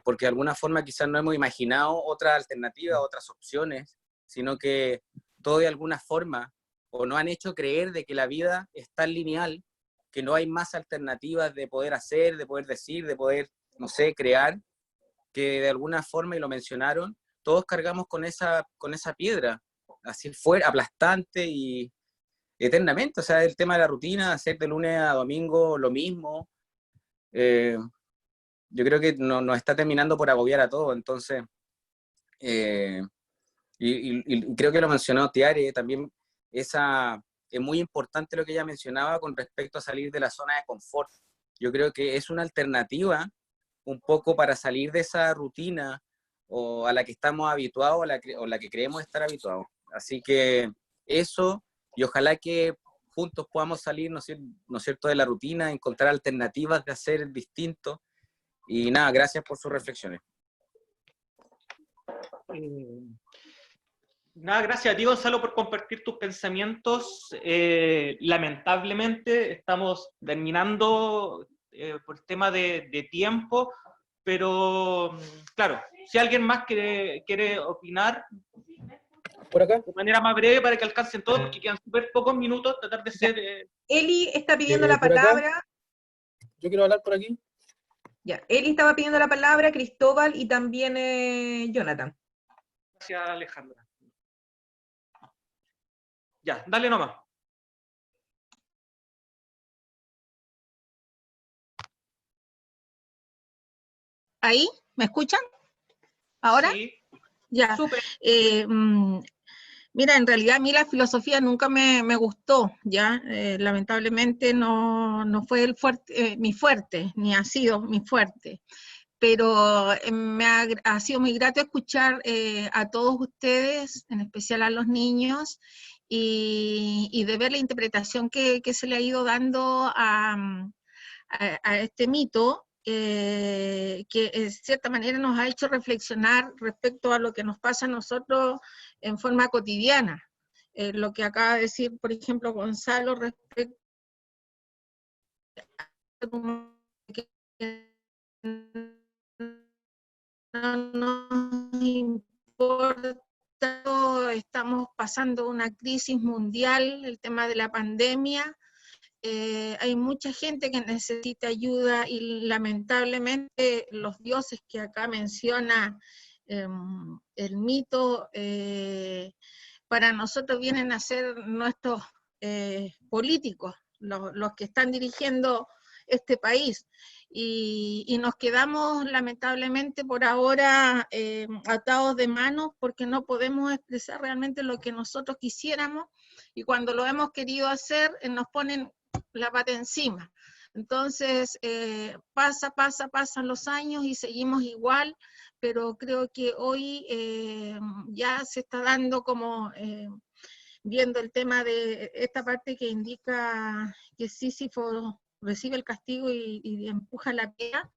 Porque de alguna forma quizás no hemos imaginado otras alternativas, otras opciones, sino que todo de alguna forma, o nos han hecho creer de que la vida es tan lineal, que no hay más alternativas de poder hacer, de poder decir, de poder, no sé, crear, que de alguna forma, y lo mencionaron, todos cargamos con esa piedra, así fuera, aplastante y eternamente. O sea, el tema de la rutina, hacer de lunes a domingo lo mismo, yo creo que nos está terminando por agobiar a todos. Entonces, y creo que lo mencionó Tiare, también es muy importante lo que ella mencionaba con respecto a salir de la zona de confort. Yo creo que es una alternativa un poco para salir de esa rutina o a la que estamos habituados o la que creemos estar habituados. Así que eso, y ojalá que juntos podamos salir, ¿no es cierto?, de la rutina, encontrar alternativas de hacer distinto. Y nada, gracias por sus reflexiones. Nada, gracias a ti, Gonzalo, por compartir tus pensamientos. Lamentablemente estamos terminando por tema de tiempo, pero claro, si alguien más quiere opinar por acá, de manera más breve para que alcancen todos, porque quedan súper pocos minutos, tratar de ser... Eli está pidiendo la por acá. palabra. Yo quiero hablar por aquí. Ya, Eli estaba pidiendo la palabra, Cristóbal y también Jonathan. Gracias, Alejandra. Ya, dale nomás. ¿Ahí? ¿Me escuchan? ¿Ahora? Sí. Ya. Mira, en realidad a mí la filosofía nunca me gustó, ¿ya? Lamentablemente no fue mi fuerte, ni ha sido mi fuerte. Pero ha sido muy grato escuchar a todos ustedes, en especial a los niños, y de ver la interpretación que se le ha ido dando a este mito, que de cierta manera nos ha hecho reflexionar respecto a lo que nos pasa a nosotros en forma cotidiana. Lo que acaba de decir, por ejemplo, Gonzalo respecto a que no nos importa, estamos pasando una crisis mundial, el tema de la pandemia, hay mucha gente que necesita ayuda y lamentablemente los dioses que acá menciona el mito, para nosotros vienen a ser nuestros políticos, los que están dirigiendo este país. Y nos quedamos lamentablemente por ahora atados de manos porque no podemos expresar realmente lo que nosotros quisiéramos, y cuando lo hemos querido hacer nos ponen la pata encima. Entonces pasan los años y seguimos igual, pero creo que hoy ya se está dando como viendo el tema de esta parte que indica que Sísifo recibe el castigo y empuja la piedra,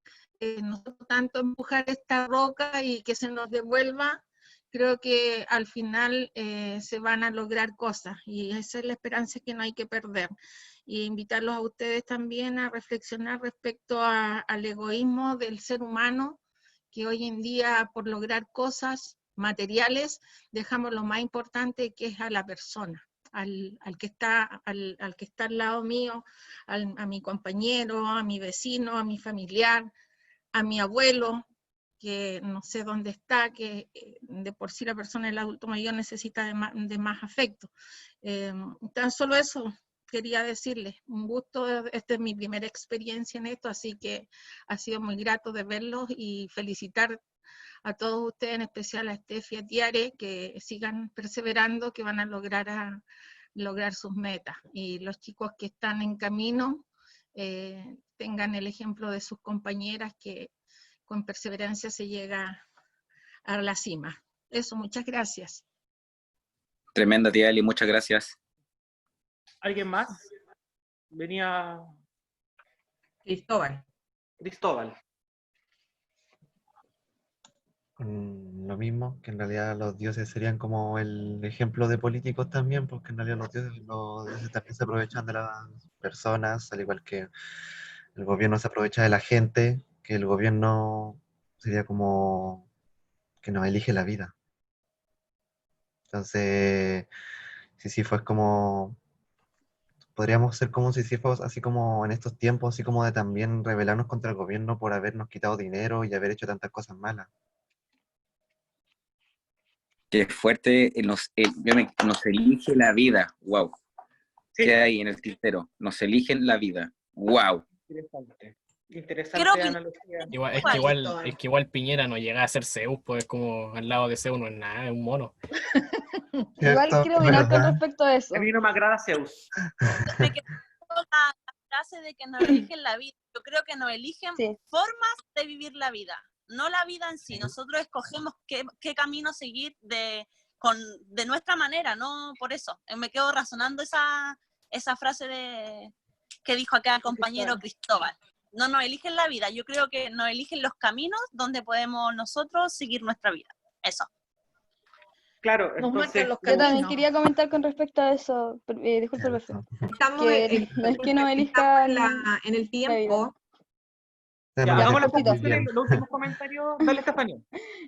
nosotros tanto empujar esta roca y que se nos devuelva, creo que al final se van a lograr cosas, y esa es la esperanza que no hay que perder. Y invitarlos a ustedes también a reflexionar respecto al egoísmo del ser humano, que hoy en día por lograr cosas materiales dejamos lo más importante, que es a la persona, al que está al lado mío, a mi compañero, a mi vecino, a mi familiar, a mi abuelo, que no sé dónde está, que de por sí la persona, el adulto mayor, necesita de más afecto. Tan solo eso quería decirles, un gusto, esta es mi primera experiencia en esto, así que ha sido muy grato de verlos y felicitar a todos ustedes, en especial a Steffi y a Tiare, que sigan perseverando, que van a lograr sus metas. Y los chicos que están en camino, tengan el ejemplo de sus compañeras, que con perseverancia se llega a la cima. Eso, muchas gracias. Tremenda, tía Eli, muchas gracias. ¿Alguien más? Venía Cristóbal. Lo mismo, que en realidad los dioses serían como el ejemplo de políticos también, porque en realidad los dioses también se aprovechan de las personas, al igual que el gobierno se aprovecha de la gente, que el gobierno sería como que nos elige la vida. Entonces, Sísifo es como, podríamos ser como Sísifo, así como en estos tiempos, así como de también rebelarnos contra el gobierno por habernos quitado dinero y haber hecho tantas cosas malas. Qué fuerte, nos elige la vida, wow. Sí. ¿Qué hay en el tintero? Nos eligen la vida, wow. Interesante analogía. Es que igual Piñera no llega a ser Zeus, pues como al lado de Zeus no es nada, es un mono. Igual quiero opinar con respecto a eso. A mí no me agrada Zeus. Me quedó la frase de que nos eligen la vida. Yo creo que nos eligen formas de vivir la vida, no la vida en sí. Nosotros escogemos qué camino seguir de nuestra manera, no por eso. Me quedo razonando esa frase que dijo acá el compañero Cristóbal. No nos eligen la vida, yo creo que nos eligen los caminos donde podemos nosotros seguir nuestra vida. Eso. Claro, entonces... Yo también quería comentar con respecto a eso, disculpe el perfecto. Estamos no es que no elijan en el tiempo. Hagamos la conclusión, los últimos comentarios. Dale, Estefanía.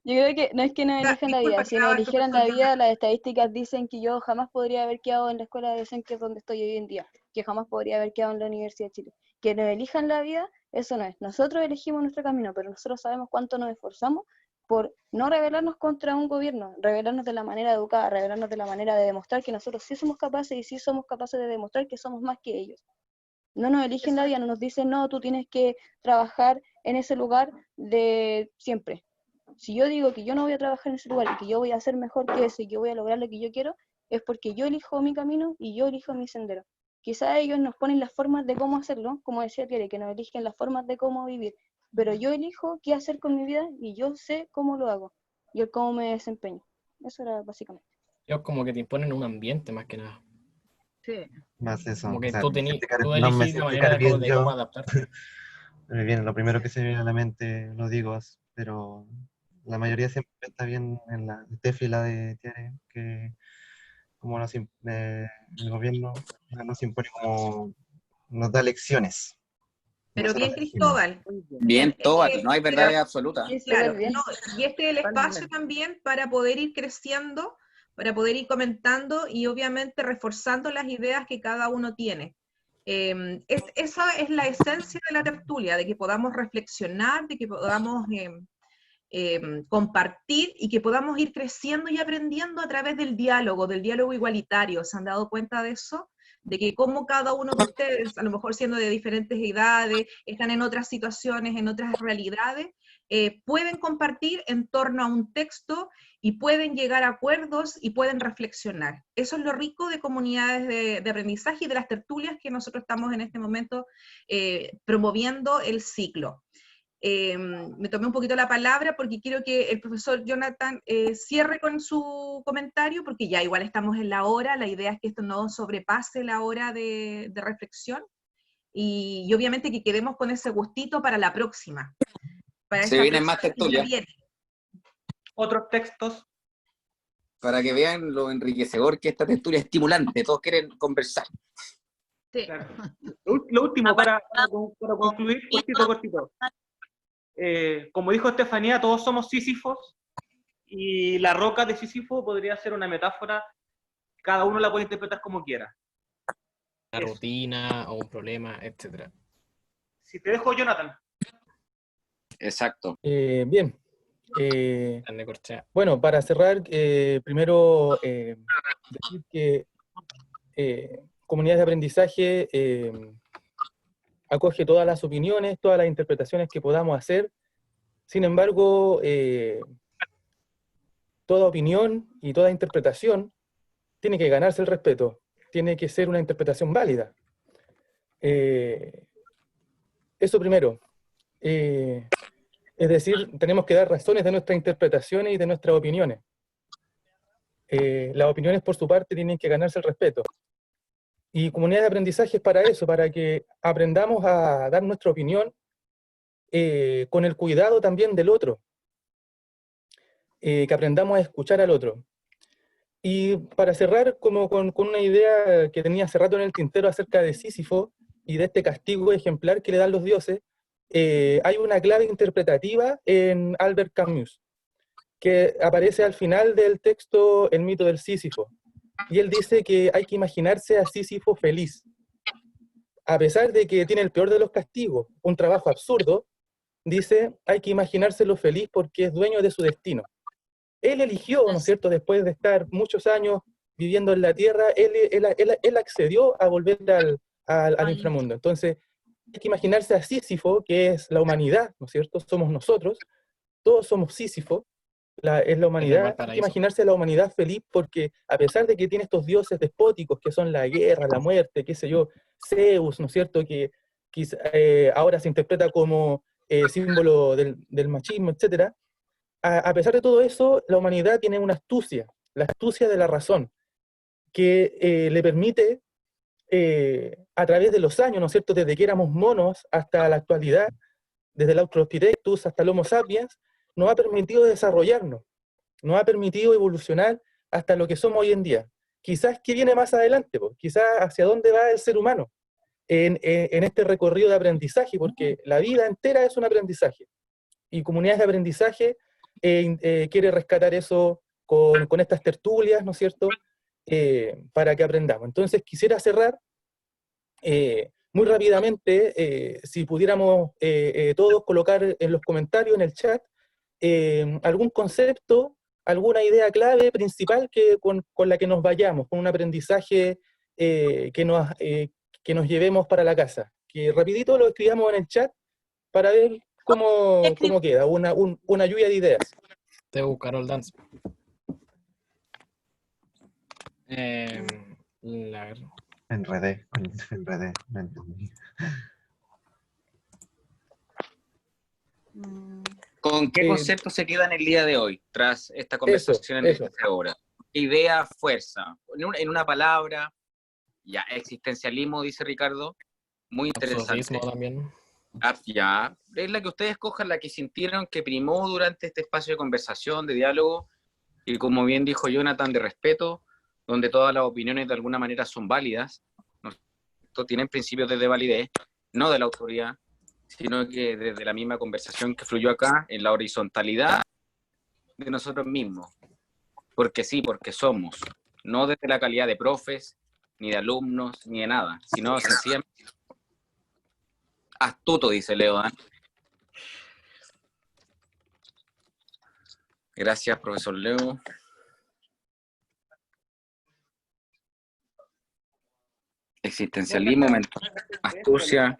Yo creo que no es que nos elijan la vida, si nos eligieran la vida, las estadísticas dicen que yo jamás podría haber quedado en la escuela de Sen, que es donde estoy hoy en día, que jamás podría haber quedado en la Universidad de Chile. Que nos elijan la vida, eso no es. Nosotros elegimos nuestro camino, pero nosotros sabemos cuánto nos esforzamos por no rebelarnos contra un gobierno, rebelarnos de la manera educada, rebelarnos de la manera de demostrar que nosotros sí somos capaces y sí somos capaces de demostrar que somos más que ellos. No nos eligen la vida, no nos dicen, no, tú tienes que trabajar en ese lugar de siempre. Si yo digo que yo no voy a trabajar en ese lugar y que yo voy a ser mejor que ese y que voy a lograr lo que yo quiero, es porque yo elijo mi camino y yo elijo mi sendero. Quizá ellos nos ponen las formas de cómo hacerlo, como decía Tere, que nos eligen las formas de cómo vivir, pero yo elijo qué hacer con mi vida y yo sé cómo lo hago y el cómo me desempeño. Eso era básicamente. Ellos como que te imponen un ambiente más que nada. Sí. Más eso. Como O que sea, tú no me elegís sé la manera explicar bien de cómo yo. adaptarte. Me viene lo primero que se me viene a la mente, lo digo, pero la mayoría siempre está bien en la Tefi, la de Tiare, que como el gobierno nos impone como, nos da lecciones. Pero Nosotros bien, elegimos. Cristóbal. Bien, Tobal, no hay Pero, verdades absolutas. Sí, claro, súper bien. no, y este es el espacio también para poder ir creciendo, para poder ir comentando y obviamente reforzando las ideas que cada uno tiene. Esa es la esencia de la tertulia, de que podamos reflexionar, de que podamos compartir y que podamos ir creciendo y aprendiendo a través del diálogo igualitario. ¿Se han dado cuenta de eso? De que como cada uno de ustedes, a lo mejor siendo de diferentes edades, están en otras situaciones, en otras realidades, pueden compartir en torno a un texto y pueden llegar a acuerdos y pueden reflexionar. Eso es lo rico de comunidades de aprendizaje y de las tertulias que nosotros estamos en este momento promoviendo el ciclo. Me tomé un poquito la palabra porque quiero que el profesor Jonathan cierre con su comentario, porque ya igual estamos en la hora, la idea es que esto no sobrepase la hora de reflexión, y obviamente que quedemos con ese gustito para la próxima. Para Se vienen más tertulias. Otros textos. Para que vean lo enriquecedor que esta tertulia es estimulante, todos quieren conversar. Sí. Claro. Lo último, para concluir, cortito. Como dijo Estefanía, todos somos Sísifos, y la roca de Sísifo podría ser una metáfora, cada uno la puede interpretar como quiera. La rutina o un problema, etc. Si te dejo, Jonathan. Exacto. Bien. Bueno, para cerrar, primero decir que Comunidades de Aprendizaje acoge todas las opiniones, todas las interpretaciones que podamos hacer. Sin embargo, toda opinión y toda interpretación tiene que ganarse el respeto, tiene que ser una interpretación válida. Eso primero. Es decir, tenemos que dar razones de nuestras interpretaciones y de nuestras opiniones. Las opiniones, por su parte, tienen que ganarse el respeto. Y comunidad de aprendizaje es para eso, para que aprendamos a dar nuestra opinión con el cuidado también del otro. Que aprendamos a escuchar al otro. Y para cerrar, como con una idea que tenía hace rato en el tintero acerca de Sísifo y de este castigo ejemplar que le dan los dioses, hay una clave interpretativa en Albert Camus, que aparece al final del texto El mito del Sísifo. Y él dice que hay que imaginarse a Sísifo feliz. A pesar de que tiene el peor de los castigos, un trabajo absurdo, dice, hay que imaginárselo feliz porque es dueño de su destino. Él eligió, ¿no es cierto?, después de estar muchos años viviendo en la tierra, él accedió a volver al inframundo. Entonces, hay que imaginarse a Sísifo, que es la humanidad, ¿no es cierto? Somos nosotros, todos somos Sísifo, es la humanidad. Hay que imaginarse a la humanidad feliz porque, a pesar de que tiene estos dioses despóticos que son la guerra, la muerte, qué sé yo, Zeus, ¿no es cierto?, que ahora se interpreta como símbolo del machismo, etcétera. A pesar de todo eso, la humanidad tiene una astucia, la astucia de la razón, que le permite, a través de los años, ¿no es cierto?, desde que éramos monos hasta la actualidad, desde el Australopithecus hasta el Homo sapiens, nos ha permitido desarrollarnos, nos ha permitido evolucionar hasta lo que somos hoy en día. Quizás, ¿qué viene más adelante? Quizás hacia dónde va el ser humano en este recorrido de aprendizaje, porque la vida entera es un aprendizaje. Y comunidades de aprendizaje quiere rescatar eso con estas tertulias, ¿no es cierto?, para que aprendamos. Entonces quisiera cerrar muy rápidamente, si pudiéramos todos colocar en los comentarios, en el chat, algún concepto, alguna idea clave principal con la que nos vayamos, con un aprendizaje que nos llevemos para la casa. Que rapidito lo escribamos en el chat para ver cómo queda, una lluvia de ideas. Te buscaron Dance. Enredé, no entendí. ¿Con qué concepto se queda en el día de hoy, tras esta conversación en 13 horas? ¿Qué idea, fuerza? En una palabra, ya, existencialismo, dice Ricardo, muy interesante. También. Ya, es la que ustedes escojan, la que sintieron que primó durante este espacio de conversación, de diálogo, y como bien dijo Jonathan, de respeto, donde todas las opiniones de alguna manera son válidas, ¿no? Tienen principios de validez, no de la autoridad, sino que desde la misma conversación que fluyó acá, en la horizontalidad de nosotros mismos. Porque sí, porque somos, no desde la calidad de profes, ni de alumnos, ni de nada, sino sencillamente astuto, dice Leo. Gracias, profesor Leo. Existencialismo, mental, astucia,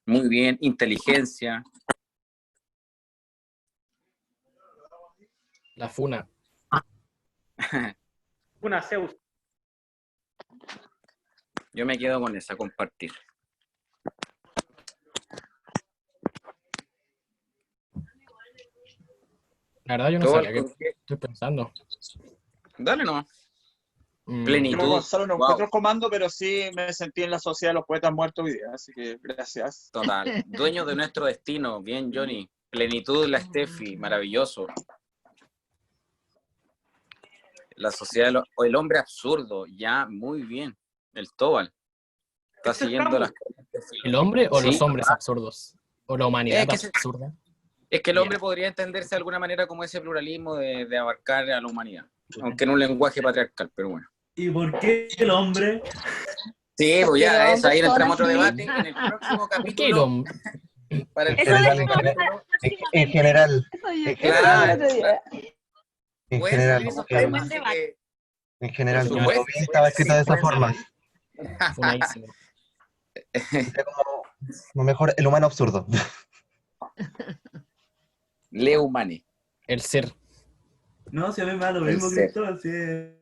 muy bien, inteligencia. La funa. Una Zeus. Yo me quedo con esa, compartir. La verdad yo no sabía qué estoy pensando. Dale, no. Plenitud. Yo, Gonzalo, no encuentro comando, pero sí me sentí en la sociedad de los poetas muertos hoy día, así que gracias. Total. Dueño de nuestro destino. Bien, Johnny. Plenitud, la Steffi. Maravilloso. La sociedad, el hombre absurdo. Ya, muy bien. El Tobal. Está siguiendo las cosas. ¿El hombre o los hombres absurdos? ¿O la humanidad absurda? Es que el hombre podría entenderse de alguna manera como ese pluralismo de abarcar a la humanidad. Aunque en un lenguaje patriarcal, pero bueno. ¿Y por qué el hombre? Sí, pues ya, eso, ahí entramos a otro debate en el próximo capítulo. Para el en general. En general, como lo vi, estaba escrito de esa forma. Como mejor, el humano absurdo. Le humane. El ser. No, si a mí me da lo mismo, Cristóbal, si es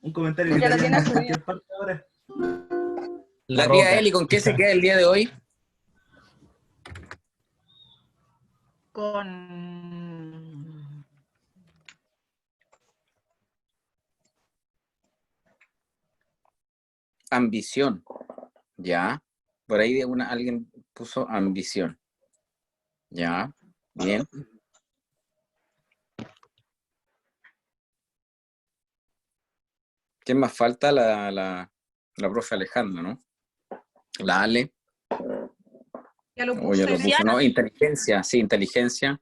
un comentario que ya lo tienes en cualquier parte ahora. La tía Eli, ¿con qué se queda el día de hoy? Con ambición. Ya. Por ahí alguien puso ambición. Ya. Bien. ¿Quién más falta? La profe Alejandra, ¿no? La Ale. Ya lo puse. No, inteligencia, sí, inteligencia.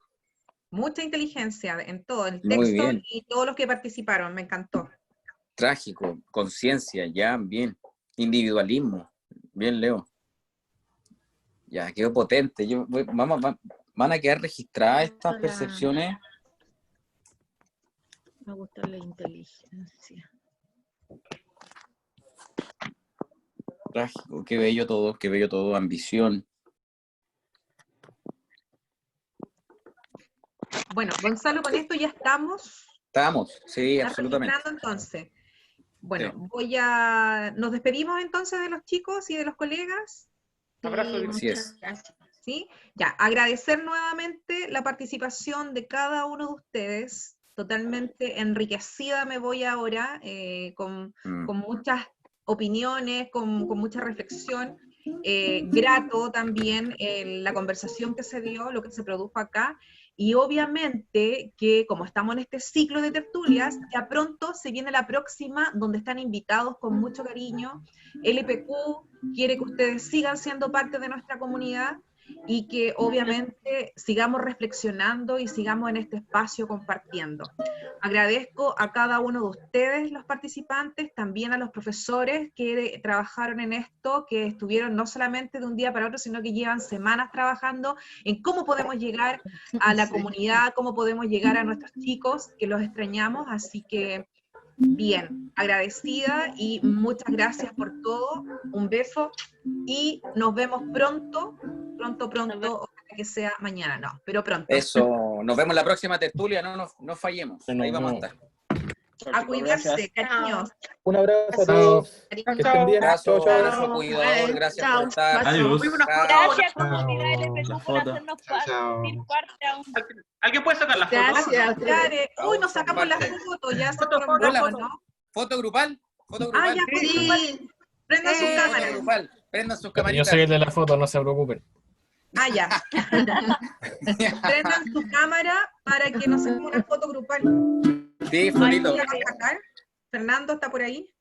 Mucha inteligencia en todo, el Muy texto bien. y todos los que participaron, me encantó. Trágico, conciencia, ya, bien. Individualismo, bien, Leo. Ya, quedó potente. Van a quedar registradas estas percepciones. Me gusta la inteligencia. Trágico, qué bello todo, ambición. Bueno, Gonzalo, con esto ya estamos. Estamos, sí, ¿Estás absolutamente. registrando entonces? Bueno, Sí. nos despedimos entonces de los chicos y de los colegas. Abrazo, Así es. ¿Sí? Ya, agradecer nuevamente la participación de cada uno de ustedes, totalmente enriquecida me voy ahora, con muchas opiniones, con mucha reflexión, grato también la conversación que se dio, lo que se produjo acá, y obviamente que como estamos en este ciclo de tertulias, ya pronto se viene la próxima, donde están invitados con mucho cariño. LPQ quiere que ustedes sigan siendo parte de nuestra comunidad, y que obviamente sigamos reflexionando y sigamos en este espacio compartiendo. Agradezco a cada uno de ustedes, los participantes, también a los profesores que trabajaron en esto, que estuvieron no solamente de un día para otro, sino que llevan semanas trabajando en cómo podemos llegar a la comunidad, cómo podemos llegar a nuestros chicos, que los extrañamos, así que bien, agradecida y muchas gracias por todo, un beso y nos vemos pronto, ojalá que sea mañana, no, pero pronto. Eso, nos vemos en la próxima tertulia, no fallemos, ahí vamos a estar. Chao, A chicos, cuidarse, gracias. cariños. Un abrazo a Besos. todos. Que Chao, estén chao. bien. Abrazo, Chao, abrazo, chao. cuidador, gracias por estar. Adiós. Muy buenas fotos. Gracias, Chao. comunidad LP La por foto. hacernos Chao, chao. sentir parte aún. ¿Alguien puede sacar la foto? Gracias a ustedes. Dale. Uy, nos Son sacamos la parte. foto, ya se Foto, fueron foto, bravo, foto. ¿no? ¿Foto grupal? ¿Foto Ah, grupal? ya, foto Sí. grupal. Prendan sus Sí, foto cámaras. grupal. Prendan sus Yo camaritas. soy el de la foto, no se preocupen. Ah, ya. Prendan su cámara para que nos saquemos una foto grupal. Sí, ¿Alguien Florito. la va a sacar? Fernando, ¿está por ahí?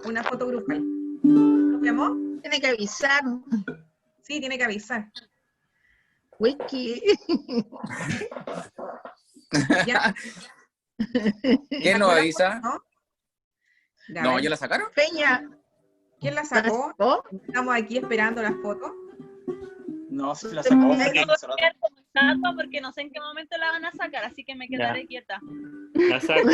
Una foto grupal. ¿Nos vemos? Tiene que avisar. Sí, tiene que avisar. Wiki. ¿Ya? ¿Quién nos ¿Sacó la avisa? foto, no? Ya, a No, ver. ¿ya la sacaron? Peña. ¿Quién la sacó? ¿Oh? Estamos aquí esperando la foto. No, si la sacó. Fernando hace rato. Estatua porque no sé en qué momento la van a sacar, así que me quedaré quieta. La saco.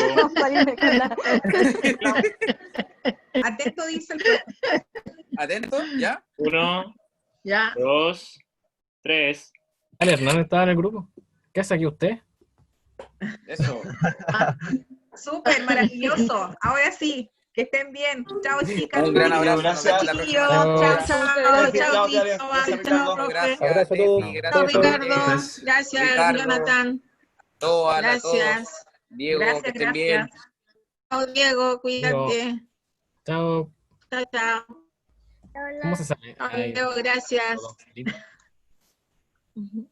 Atento, dice el profe. Atento, ¿ya? 1, Ya. 2, 3. ¿El Hernán estaba en el grupo? ¿Qué hace aquí usted? Eso. Súper maravilloso. Ahora sí, que estén bien. Chao, chicas. Un gran abrazo. Gracias. Nos vemos la Chiquillos. próxima Chao, semana. chao. Gracias, Chao, Claudia. Cristo. Gracias, Chao, Ricardo. profe. Gracias, Abrazo a todos. Tefi, Chao, Chao, chao. Ricardo. Gracias. Gracias, Ricardo. Jonathan. Todas, a todos. Gracias. Diego, Gracias, que estén bien. gracias. Chao, Diego. Cuídate. Chao. Chao, chao. ¿Cómo se sale? Chao, Ahí. Diego. Gracias. Todo. Ujú.